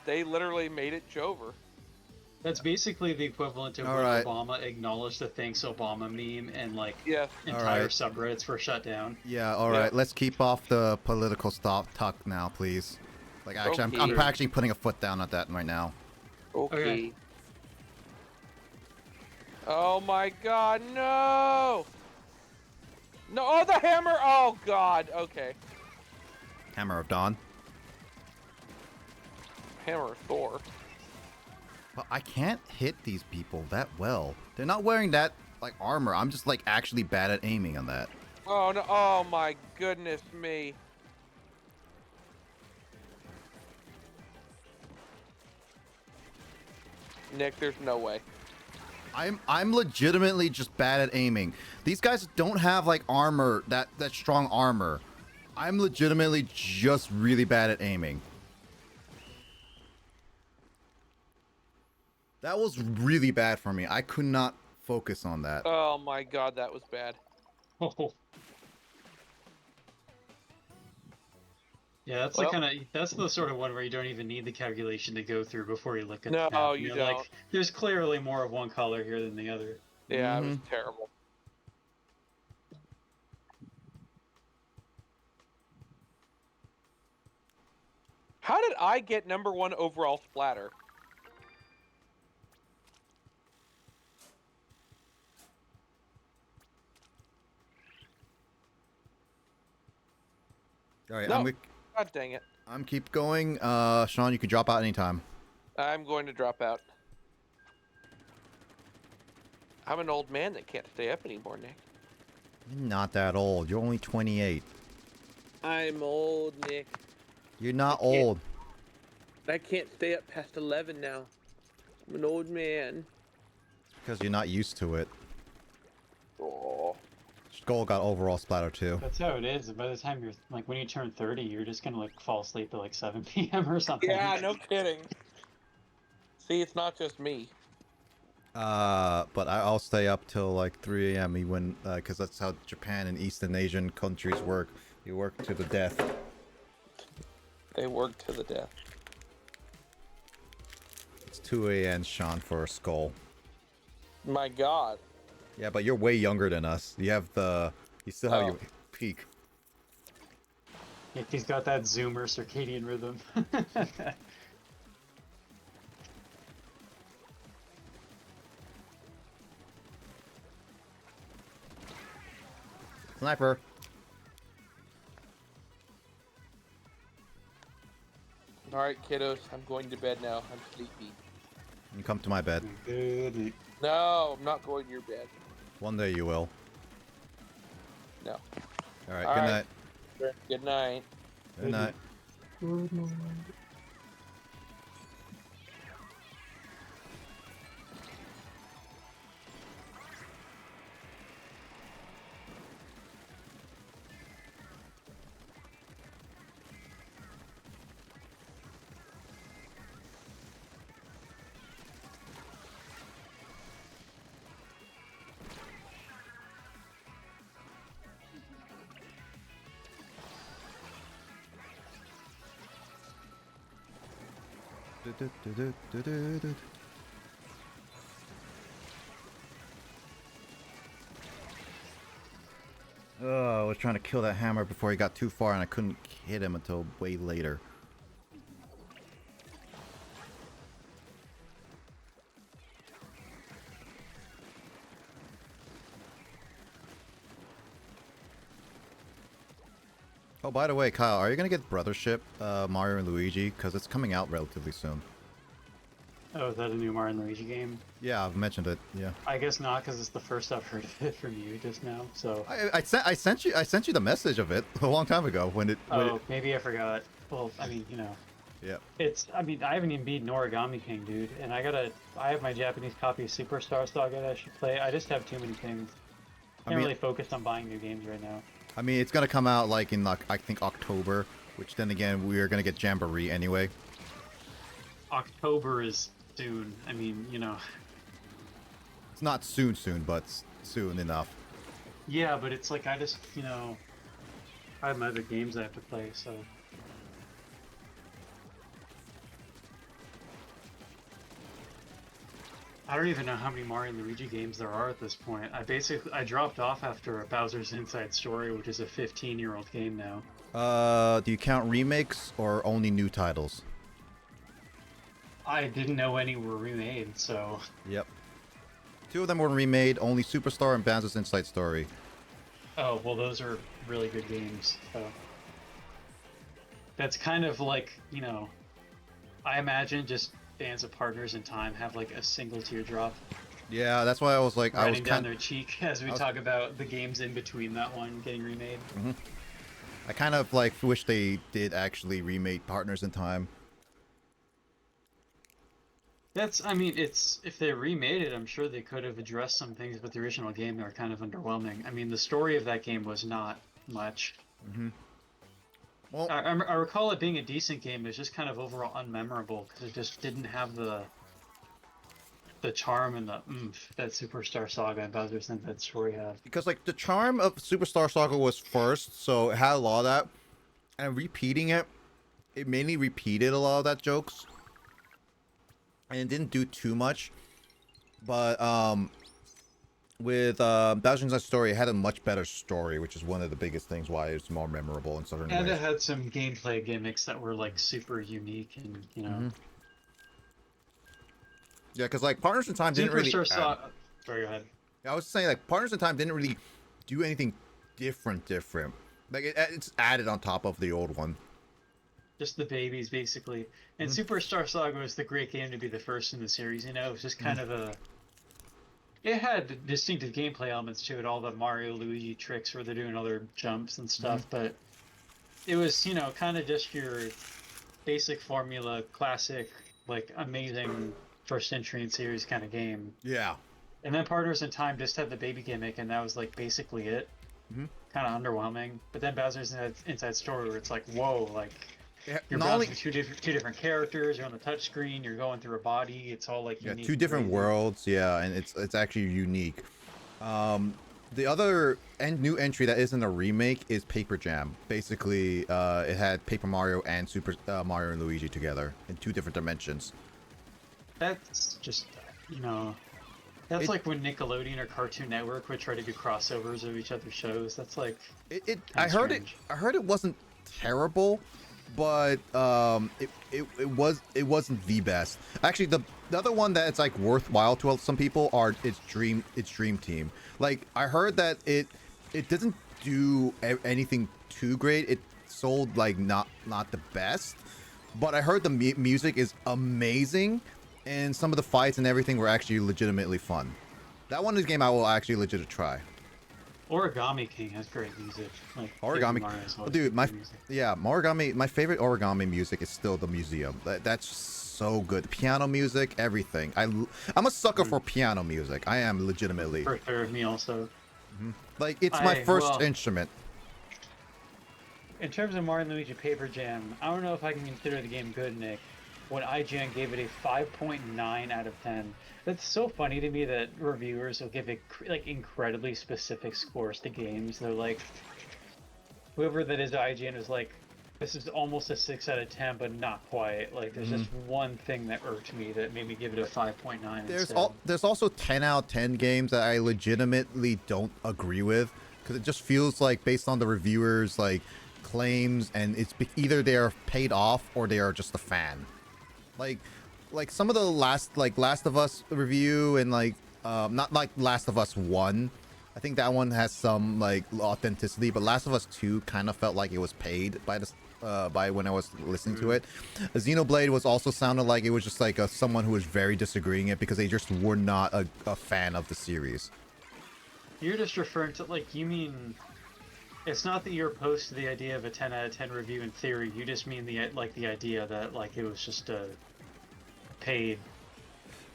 they literally made it Jover. That's basically the equivalent to when Obama acknowledged the Thanks Obama meme and like entire subreddits were shut down. Yeah, alright, let's keep off the political talk now, please. Like actually, I'm actually putting a foot down at that right now. Okay. Oh my god, no! No, oh, the hammer! Oh god, okay. Hammer of Dawn. Hammer of Thor. But I can't hit these people that well. They're not wearing that, like, armor. I'm just, like, actually bad at aiming on that. Oh no, oh my goodness me. Nick, there's no way. I'm legitimately just bad at aiming. These guys don't have like armor, that strong armor. I'm legitimately just really bad at aiming. That was really bad for me. I could not focus on that. Oh my god, that was bad. Oh. Yeah, that's the kind of that's the sort of one where you don't even need the calculation to go through before you look at the map. No, you don't. Like, there's clearly more of one color here than the other. Yeah, it was terrible. How did I get #1 overall splatter? All right, no. God dang it. I'm keep going. Sean, you can drop out anytime. I'm going to drop out. I'm an old man that can't stay up anymore, Nick. You're not that old. You're only 28. I'm old, Nick. You're not old. I can't stay up past 11 now. I'm an old man. Because you're not used to it. Oh. Skull got overall splatter too. That's how it is. By the time you're like, when you turn 30, you're just gonna like fall asleep at like 7 p.m. or something. Yeah, no kidding. See, it's not just me. But I'll stay up till like 3 a.m. even, because that's how Japan and Eastern Asian countries work. You work to the death. They work to the death. 2 a.m. Sean for a skull. My God. Yeah, but you're way younger than us. You still have your peak. Yeah, he's got that zoomer circadian rhythm. Sniper. All right, kiddos, I'm going to bed now. I'm sleepy. You come to my bed. Good. No, I'm not going to your bed. One day you will. No. All right. All Good right. night. Good night. Good night. Good night. Oh, I was trying to kill that hammer before he got too far, and I couldn't hit him until way later. Oh, by the way, Kyle, are you gonna get Brothership, Mario and Luigi? Because it's coming out relatively soon. Oh, is that a new Mario and Luigi game? Yeah, I've mentioned it. Yeah. I guess not, because it's the first I've heard of it from you just now. So. I sent you the message of it a long time ago when it. Maybe I forgot. Well, I mean, Yeah. I mean, I haven't even beaten Origami King, dude, and I have my Japanese copy of Superstar Saga that I should play. I just have too many things. Can't really focus on buying new games right now. I mean, it's gonna come out like in I think October, which then again we are gonna get Jamboree anyway. October is soon. I mean, It's not soon, but soon enough. Yeah, but it's like I just, I have my other games I have to play, so. I don't even know how many Mario and Luigi games there are at this point. I dropped off after Bowser's Inside Story, which is a 15-year-old game now. Do you count remakes or only new titles? I didn't know any were remade, so. Yep. 2 of them were remade, only Superstar and Bowser's Inside Story. Oh, well, those are really good games, so. That's kind of like, I imagine just fans of Partners in Time have like a single teardrop Yeah, that's why I was like, running down their cheek as we talk about the games in between that one getting remade. I kind of like wish they did actually remake Partners in Time. I mean, if they remade it, I'm sure they could have addressed some things with the original game that are kind of underwhelming. I mean, the story of that game was not much. Well, I recall it being a decent game. It's just kind of overall unmemorable because it just didn't have the charm and the oomph that Superstar Saga and Bowser's Inside Story have. Because like the charm of Superstar Saga was first, so it had a lot of that, and repeating it mainly repeated a lot of that jokes, and it didn't do too much. But with Bowser's Inside Story, it had a much better story, which is one of the biggest things why it's more memorable in certain And ways. it had some gameplay gimmicks that were like super unique and Yeah, because like Partners in Time didn't really. Sorry, go ahead. I was saying like Partners in Time didn't really do anything different. Like it's added on top of the old one. Just the babies, basically. And Superstar Saga was the great game to be the first in the series. It was just kind of it had distinctive gameplay elements to it, all the Mario, Luigi tricks where they're doing all their jumps and stuff, but it was, kind of just your basic formula, classic, like, amazing first entry in series kind of game. Yeah. And then Partners in Time just had the baby gimmick, and that was, like, basically it. Kind of underwhelming. But then Bowser's Inside Story, where it's like, whoa, like, you're bouncing two different characters, you're on the touchscreen, you're going through a body, it's all like unique. 2 different worlds, yeah, and it's actually unique. The other new entry that isn't a remake is Paper Jam. Basically, it had Paper Mario and Super Mario and Luigi together in 2 different dimensions. That's just, you know, that's like when Nickelodeon or Cartoon Network would try to do crossovers of each other's shows. That's like I kinda heard strange. I heard it wasn't terrible, but it wasn't the best. Actually, the other one that's like worthwhile to some people are its Dream Team. Like I heard that it doesn't do anything too great. It sold like not the best, but I heard the music is amazing, and some of the fights and everything were actually legitimately fun. That one is a game I will actually legit try. Origami King has great music. Like Origami, Paper Mario's always dude, good music. my favorite origami music is still the museum. That's so good. Piano music, everything. I'm a sucker for piano music. I am legitimately. For sure, me also. Like it's my first well, instrument. in terms of Mario and Luigi Paper Jam, I don't know if I can consider the game good, Nick. When IGN gave it a 5.9 out of 10. That's so funny to me that reviewers will give it like incredibly specific scores to games. They're like, whoever that is at IGN is like, this is almost a 6 out of 10, but not quite. Like, there's just one thing that irked me that made me give it a 5.9. There's also 10 out of 10 games that I legitimately don't agree with, because it just feels like based on the reviewers like claims, and it's either they're paid off or they are just a fan. Like some of the Last of Us review, and like not like Last of Us 1. I think that one has some like authenticity, but Last of Us 2 kind of felt like it was paid by the by when I was listening to it. Xenoblade was also sounded like it was just like someone who was very disagreeing it because they just were not a fan of the series. You're just referring to, like, you mean, it's not that you're opposed to the idea of a 10 out of 10 review in theory. You just mean the idea that like it was just a paid,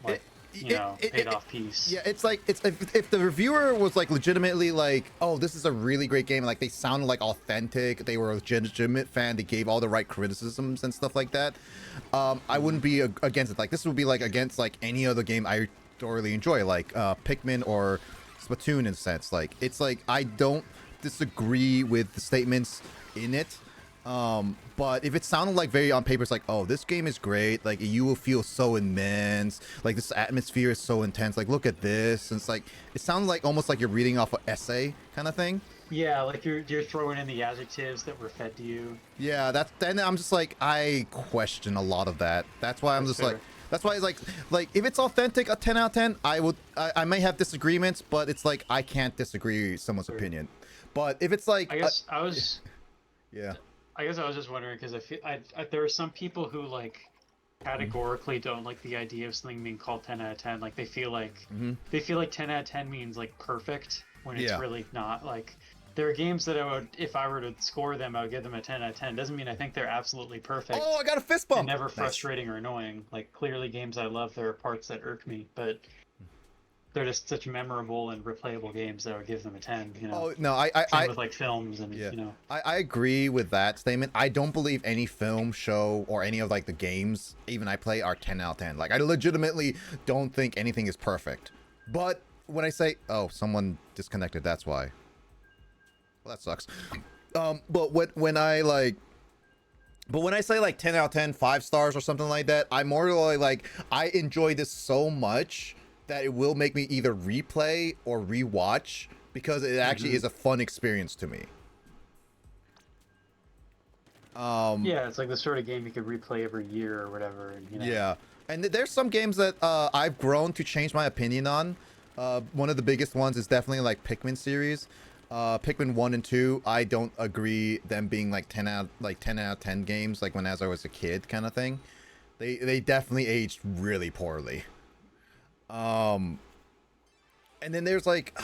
like, paid off piece. Yeah, it's like if the reviewer was like legitimately like, oh, this is a really great game, like they sounded like authentic, they were a legitimate fan, they gave all the right criticisms and stuff like that, I wouldn't be against it. Like this would be like against like any other game I thoroughly enjoy, like Pikmin or Splatoon in a sense. Like it's like I don't disagree with the statements in it. But if it sounded like very on paper, it's like, oh, this game is great, like you will feel so immense, like this atmosphere is so intense, like look at this, and it's like it sounds like almost like you're reading off an essay kind of thing. Yeah, like you're throwing in the adjectives that were fed to you. Yeah, then I'm just like, I question a lot of that. That's why I'm just like, that's why it's like if it's authentic, a 10 out of 10, I may have disagreements, but it's like I can't disagree with someone's opinion. But if it's like, I guess I was just wondering, because I feel there are some people who like categorically don't like the idea of something being called 10 out of 10. Like they feel like 10 out of 10 means like perfect when it's really not. Like there are games that I would, if I were to score them, I would give them a 10 out of 10. Doesn't mean I think they're absolutely perfect. oh, I got a fist bump. And never frustrating or annoying. Like clearly games I love, there are parts that irk me, but they're just such memorable and replayable games that I would give them a 10, you know. Oh no, Same with like films and you know. I agree with that statement. I don't believe any film, show, or any of like the games even I play are 10 out of 10. Like I legitimately don't think anything is perfect. But when I say, oh, someone disconnected, that's why. Well, that sucks. But when I say like 10 out of 10, 5 stars or something like that, I'm more like I enjoy this so much that it will make me either replay or rewatch, because it actually is a fun experience to me. Yeah, it's like the sort of game you could replay every year or whatever. And, you know. Yeah, and there's some games that I've grown to change my opinion on. One of the biggest ones is definitely like Pikmin series. Pikmin 1 and 2, I don't agree them being like 10 out of 10 games like as I was a kid kind of thing. They definitely aged really poorly. And then there's like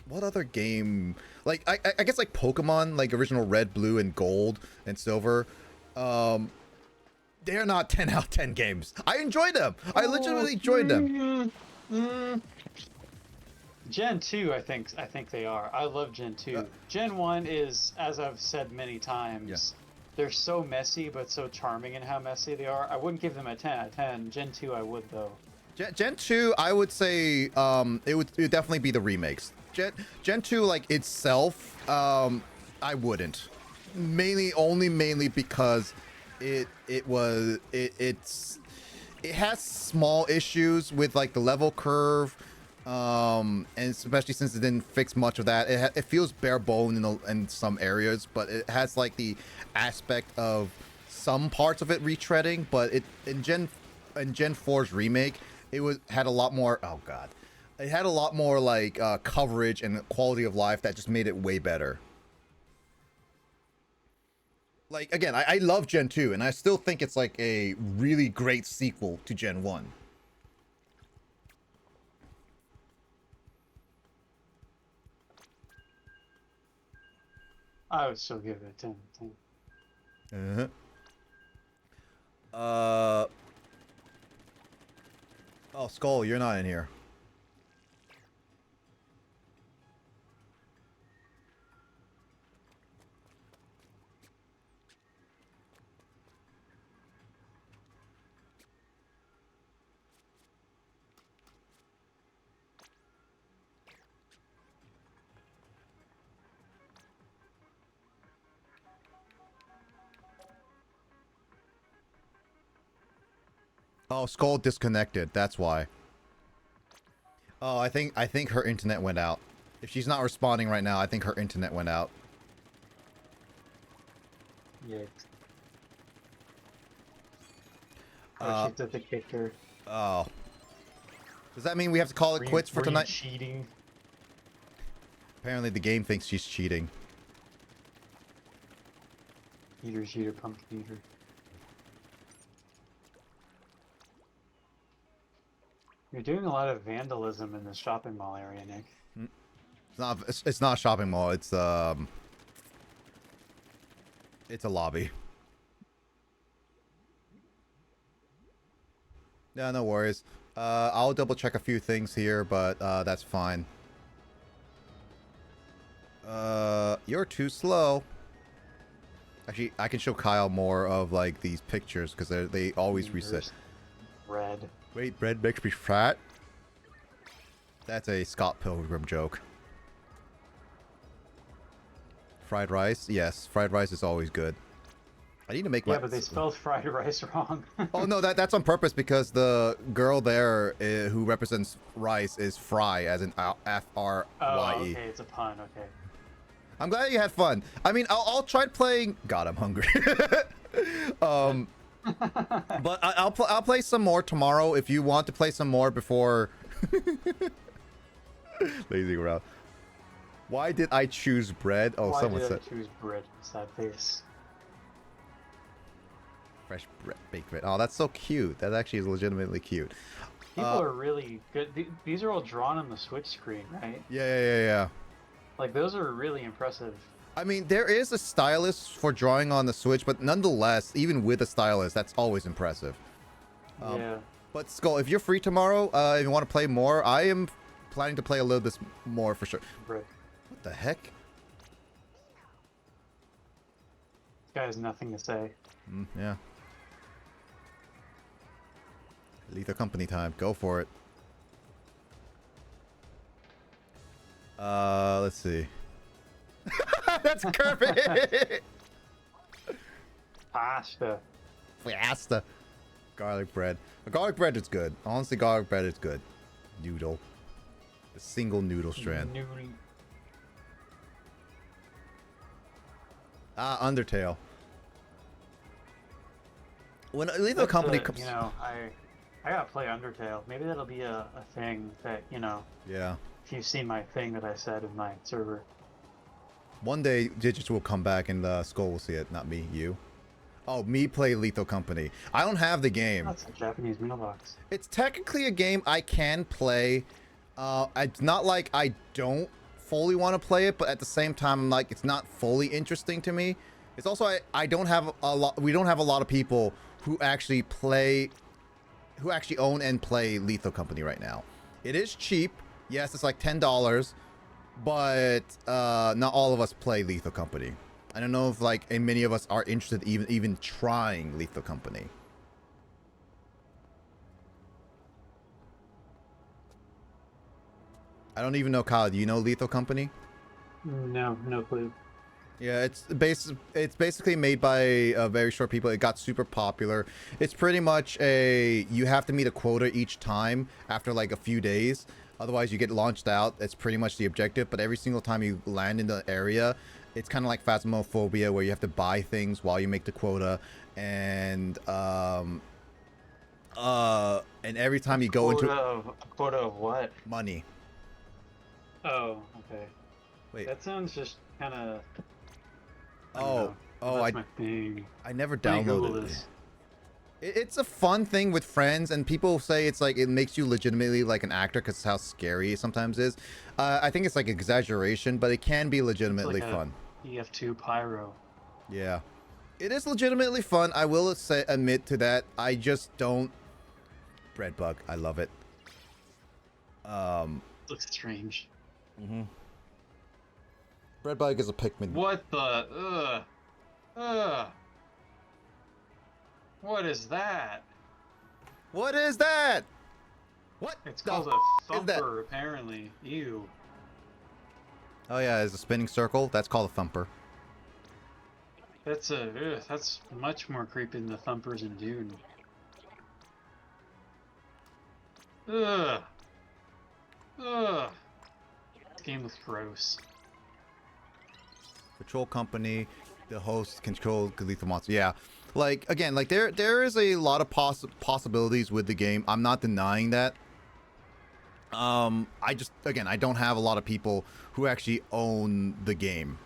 what other game, like I guess like Pokemon, like original Red, Blue, and Gold and Silver. They're not 10 out of 10 games. I enjoyed them. I legitimately enjoyed them. Gen 2, I think they are. I love Gen 2. Gen 1 is, as I've said many times, they're so messy but so charming in how messy they are. I wouldn't give them a 10 out of 10. Gen 2 I would though. Gen 2, I would say it would definitely be the remakes. Gen 2 like itself, I wouldn't. Mainly because it's it has small issues with like the level curve, and especially since it didn't fix much of that. It feels bare bone in some areas, but it has like the aspect of some parts of it retreading. But it in Gen 4's remake, had a lot more. Oh god, it had a lot more like coverage and quality of life that just made it way better. Like, again, I love Gen 2, and I still think it's like a really great sequel to Gen 1. I would still give it a 10. 10. Uh. Oh, Skull, you're not in here. Oh, Skull disconnected. That's why. Oh, I think her internet went out. If she's not responding right now, I think her internet went out. Yeah. Oh, she said they kicked her. Oh. Does that mean we have to call it quits for tonight? Cheating. Apparently the game thinks she's cheating. Cheater, pumpkin eater. You're doing a lot of vandalism in the shopping mall area, Nick. It's not a shopping mall. It's a lobby. Yeah, no worries. I'll double check a few things here, but that's fine. You're too slow. Actually, I can show Kyle more of like these pictures because they always reset. Red. Wait, bread makes me fat? That's a Scott Pilgrim joke. Fried rice? Yes, fried rice is always good. I need to make my... Yeah, but they spelled fried rice wrong. Oh, no, that's on purpose because the girl there who represents rice is Fry, as in F-R-Y-E. Oh, okay, it's a pun, okay. I'm glad you had fun. I mean, I'll try playing... God, I'm hungry. But I'll play some more tomorrow if you want to play some more before lazing around. Why did I choose bread? Oh, Why someone did said I choose bread? Sad face. fresh bread, baked bread. Oh, that's so cute. That actually is legitimately cute. People are really good. These are all drawn on the Switch screen, right? Yeah. Like, those are really impressive. I mean, there is a stylus for drawing on the Switch, but nonetheless, even with a stylus, that's always impressive. Yeah. But Skull, if you're free tomorrow, if you want to play more, I am planning to play a little bit more for sure. Bread. What the heck? This guy has nothing to say. Yeah. Lethal Company time. Go for it. Let's see. That's Kirby! Pasta. Fiesta. Garlic bread. Garlic bread is good. Honestly, garlic bread is good. Noodle. A single noodle strand. Noodle. Ah, Undertale. When Lethal Company comes... You know, I gotta play Undertale. Maybe that'll be a thing that, you know... Yeah. If you've seen my thing that I said in my server. One day, Digits will come back and Skull will see it. Not me, you. Oh, me play Lethal Company. I don't have the game. That's a Japanese mailbox. It's technically a game I can play. It's not like I don't fully want to play it, but at the same time, I'm like, it's not fully interesting to me. It's also, I don't have a lot, we don't have a lot of people who actually own and play Lethal Company right now. It is cheap. Yes, it's like $10, but not all of us play Lethal Company. I don't know if like many of us are interested even trying Lethal Company. I don't even know, Kyle. Do you know Lethal Company? No, no clue. Yeah, it's basically made by very short people. It got super popular. It's pretty much you have to meet a quota each time after like a few days. Otherwise, you get launched out. That's pretty much the objective. But every single time you land in the area, it's kind of like Phasmophobia, where you have to buy things while you make the quota, and every time you go into A quota of what? money. Oh, okay. Wait. That sounds just kind of. Oh, That's my thing. I never Let me Google downloaded it. this. It's a fun thing with friends, and people say it's like it makes you legitimately like an actor because it's how scary it sometimes is. I think it's like exaggeration, but it can be legitimately It's like fun. EF2 Pyro. Yeah, it is legitimately fun. I will admit to that. I just don't. Breadbug, I love it. Looks strange. Breadbug is a Pikmin. What the? Ugh. What is that? What is that? What? It's the called a is that? thumper, apparently. Ew. Oh yeah, it's a spinning circle. That's called a thumper. That's much more creepy than the thumpers in Dune. Ugh. Ugh. This game looks gross. Control company, the host control lethal monster. Yeah, like again, like there is a lot of possibilities with the game. I'm not denying that. I just again I don't have a lot of people who actually own the game.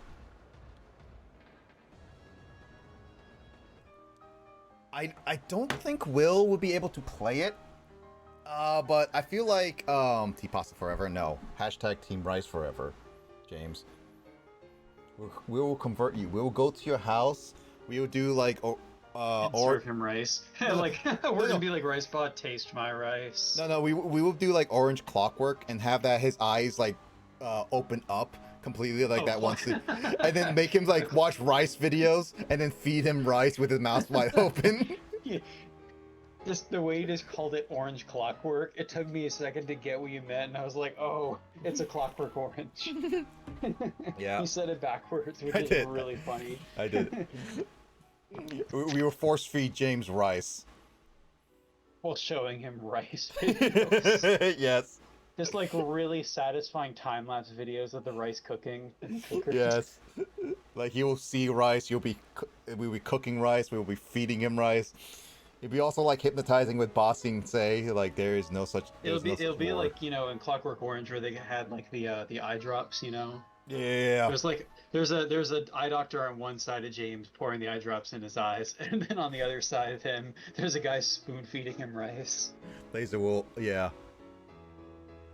I don't think Will would be able to play it. But I feel like T-Pasta Forever. No. Hashtag Team Rice Forever. James. We will convert you. We will go to your house. We will do like And serve him rice. Like we're gonna be like Rice Pod, taste my rice. No, we will do like Orange Clockwork and have that his eyes like open up completely like that once, and then make him like watch rice videos and then feed him rice with his mouth wide open. Yeah. Just the way you just called it Orange Clockwork, it took me a second to get what you meant, and I was like, oh, it's a Clockwork Orange. Yeah. You said it backwards, which I is did. really funny. I did. We were force feed James rice. While showing him rice videos. Yes. Just like really satisfying time-lapse videos of the rice cooking. Yes. Like he will see rice. We'll be cooking rice. We'll be feeding him rice. It'd be also like hypnotizing with bossing. Say like there is no such. It'll be like, you know, in Clockwork Orange where they had like the eye drops, you know. Yeah. There's a eye doctor on one side of James pouring the eye drops in his eyes, and then on the other side of him, there's a guy spoon feeding him rice. Laser will. Yeah.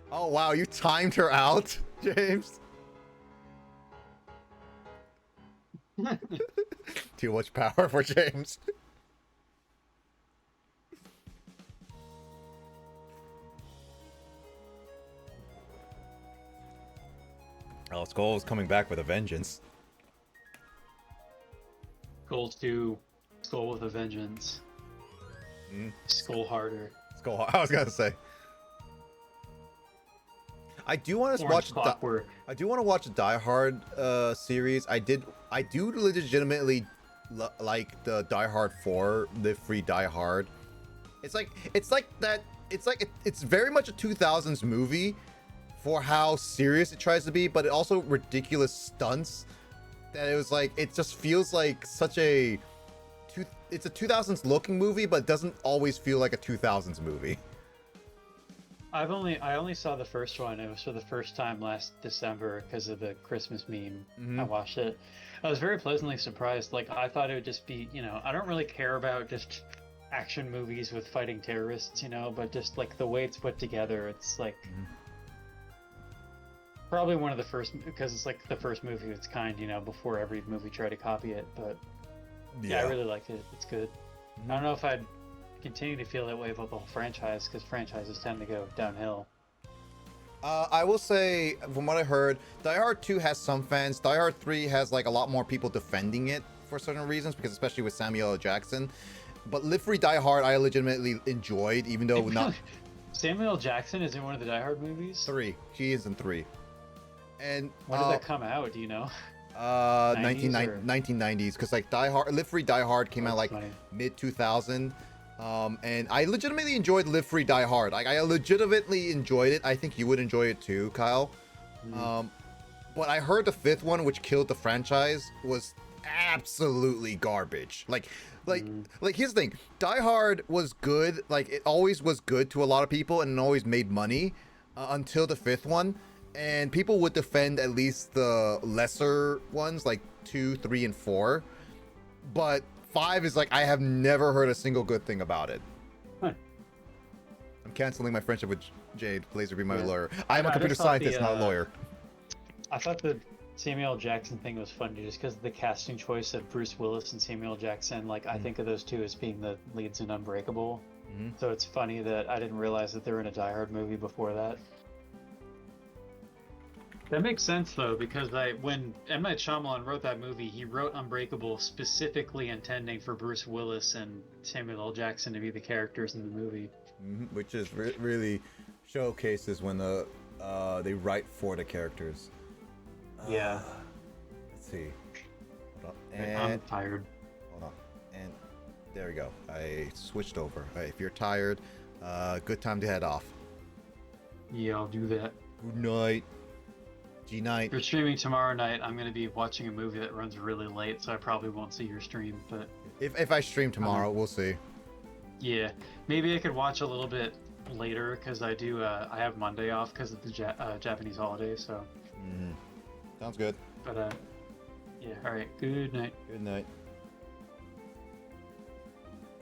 Oh wow, you timed her out, James. Too much power for James. Oh, Skull is coming back with a vengeance. Skull 2, Skull with a Vengeance. Skull harder. Skull. I was gonna say. I do want to watch. Clockwork. I do want to watch the Die Hard series. I do legitimately like the Die Hard 4, Live Free Die Hard. It's like that. It's very much a 2000s movie for how serious it tries to be, but it also ridiculous stunts. That it was like it just feels like such a. It's a 2000s looking movie, but it doesn't always feel like a 2000s movie. I only saw the first one. It was for the first time last December because of the Christmas meme. I watched it. I was very pleasantly surprised. Like I thought it would just be, you know, I don't really care about just action movies with fighting terrorists, you know, but just like the way it's put together, it's like probably one of the first, because it's like the first movie of its kind, you know, before every movie tried to copy it. But yeah, I really liked it. It's good. I don't know if I'd continue to feel that way about the whole franchise, because franchises tend to go downhill. I will say, from what I heard, Die Hard 2 has some fans. Die Hard 3 has like a lot more people defending it for certain reasons, because especially with Samuel L. Jackson. But Live Free Die Hard, I legitimately enjoyed, even though not. Samuel L. Jackson is in one of the Die Hard movies. 3. She is in 3. And when did that come out? Do you know? 90s or- 1990s, because like Die Hard, Live Free Die Hard came out That's like funny. mid 2000. And I legitimately enjoyed Live Free Die Hard. Like I legitimately enjoyed it. I think you would enjoy it too, Kyle. But I heard the fifth one, which killed the franchise, was absolutely garbage. Like here's the thing: Die Hard was good. Like it always was good to a lot of people, and it always made money until the fifth one. And people would defend at least the lesser ones, like 2, 3, and 4. But 5 is like I have never heard a single good thing about it. Huh. I'm canceling my friendship with Jade. Please be my Yeah. lawyer. I am a I computer just thought scientist, the, not a lawyer. I thought the Samuel L. Jackson thing was funny just because the casting choice of Bruce Willis and Samuel L. Jackson. Like I think of those two as being the leads in Unbreakable. So it's funny that I didn't realize that they were in a Die Hard movie before that. That makes sense though, because when M. Night Shyamalan wrote that movie, he wrote Unbreakable specifically intending for Bruce Willis and Samuel L. Jackson to be the characters in the movie. Which is really showcases when they write for the characters. Yeah. Let's see. Hold on. I'm And tired. hold on. And there we go. I switched over. All right, if you're tired, good time to head off. Yeah, I'll do that. Good night. G night. If you're streaming tomorrow night, I'm going to be watching a movie that runs really late, so I probably won't see your stream, but If I stream tomorrow, we'll see. yeah, maybe I could watch a little bit later because I have Monday off because of the Japanese holiday, so. Sounds good. But yeah, all right. Good night. Good night.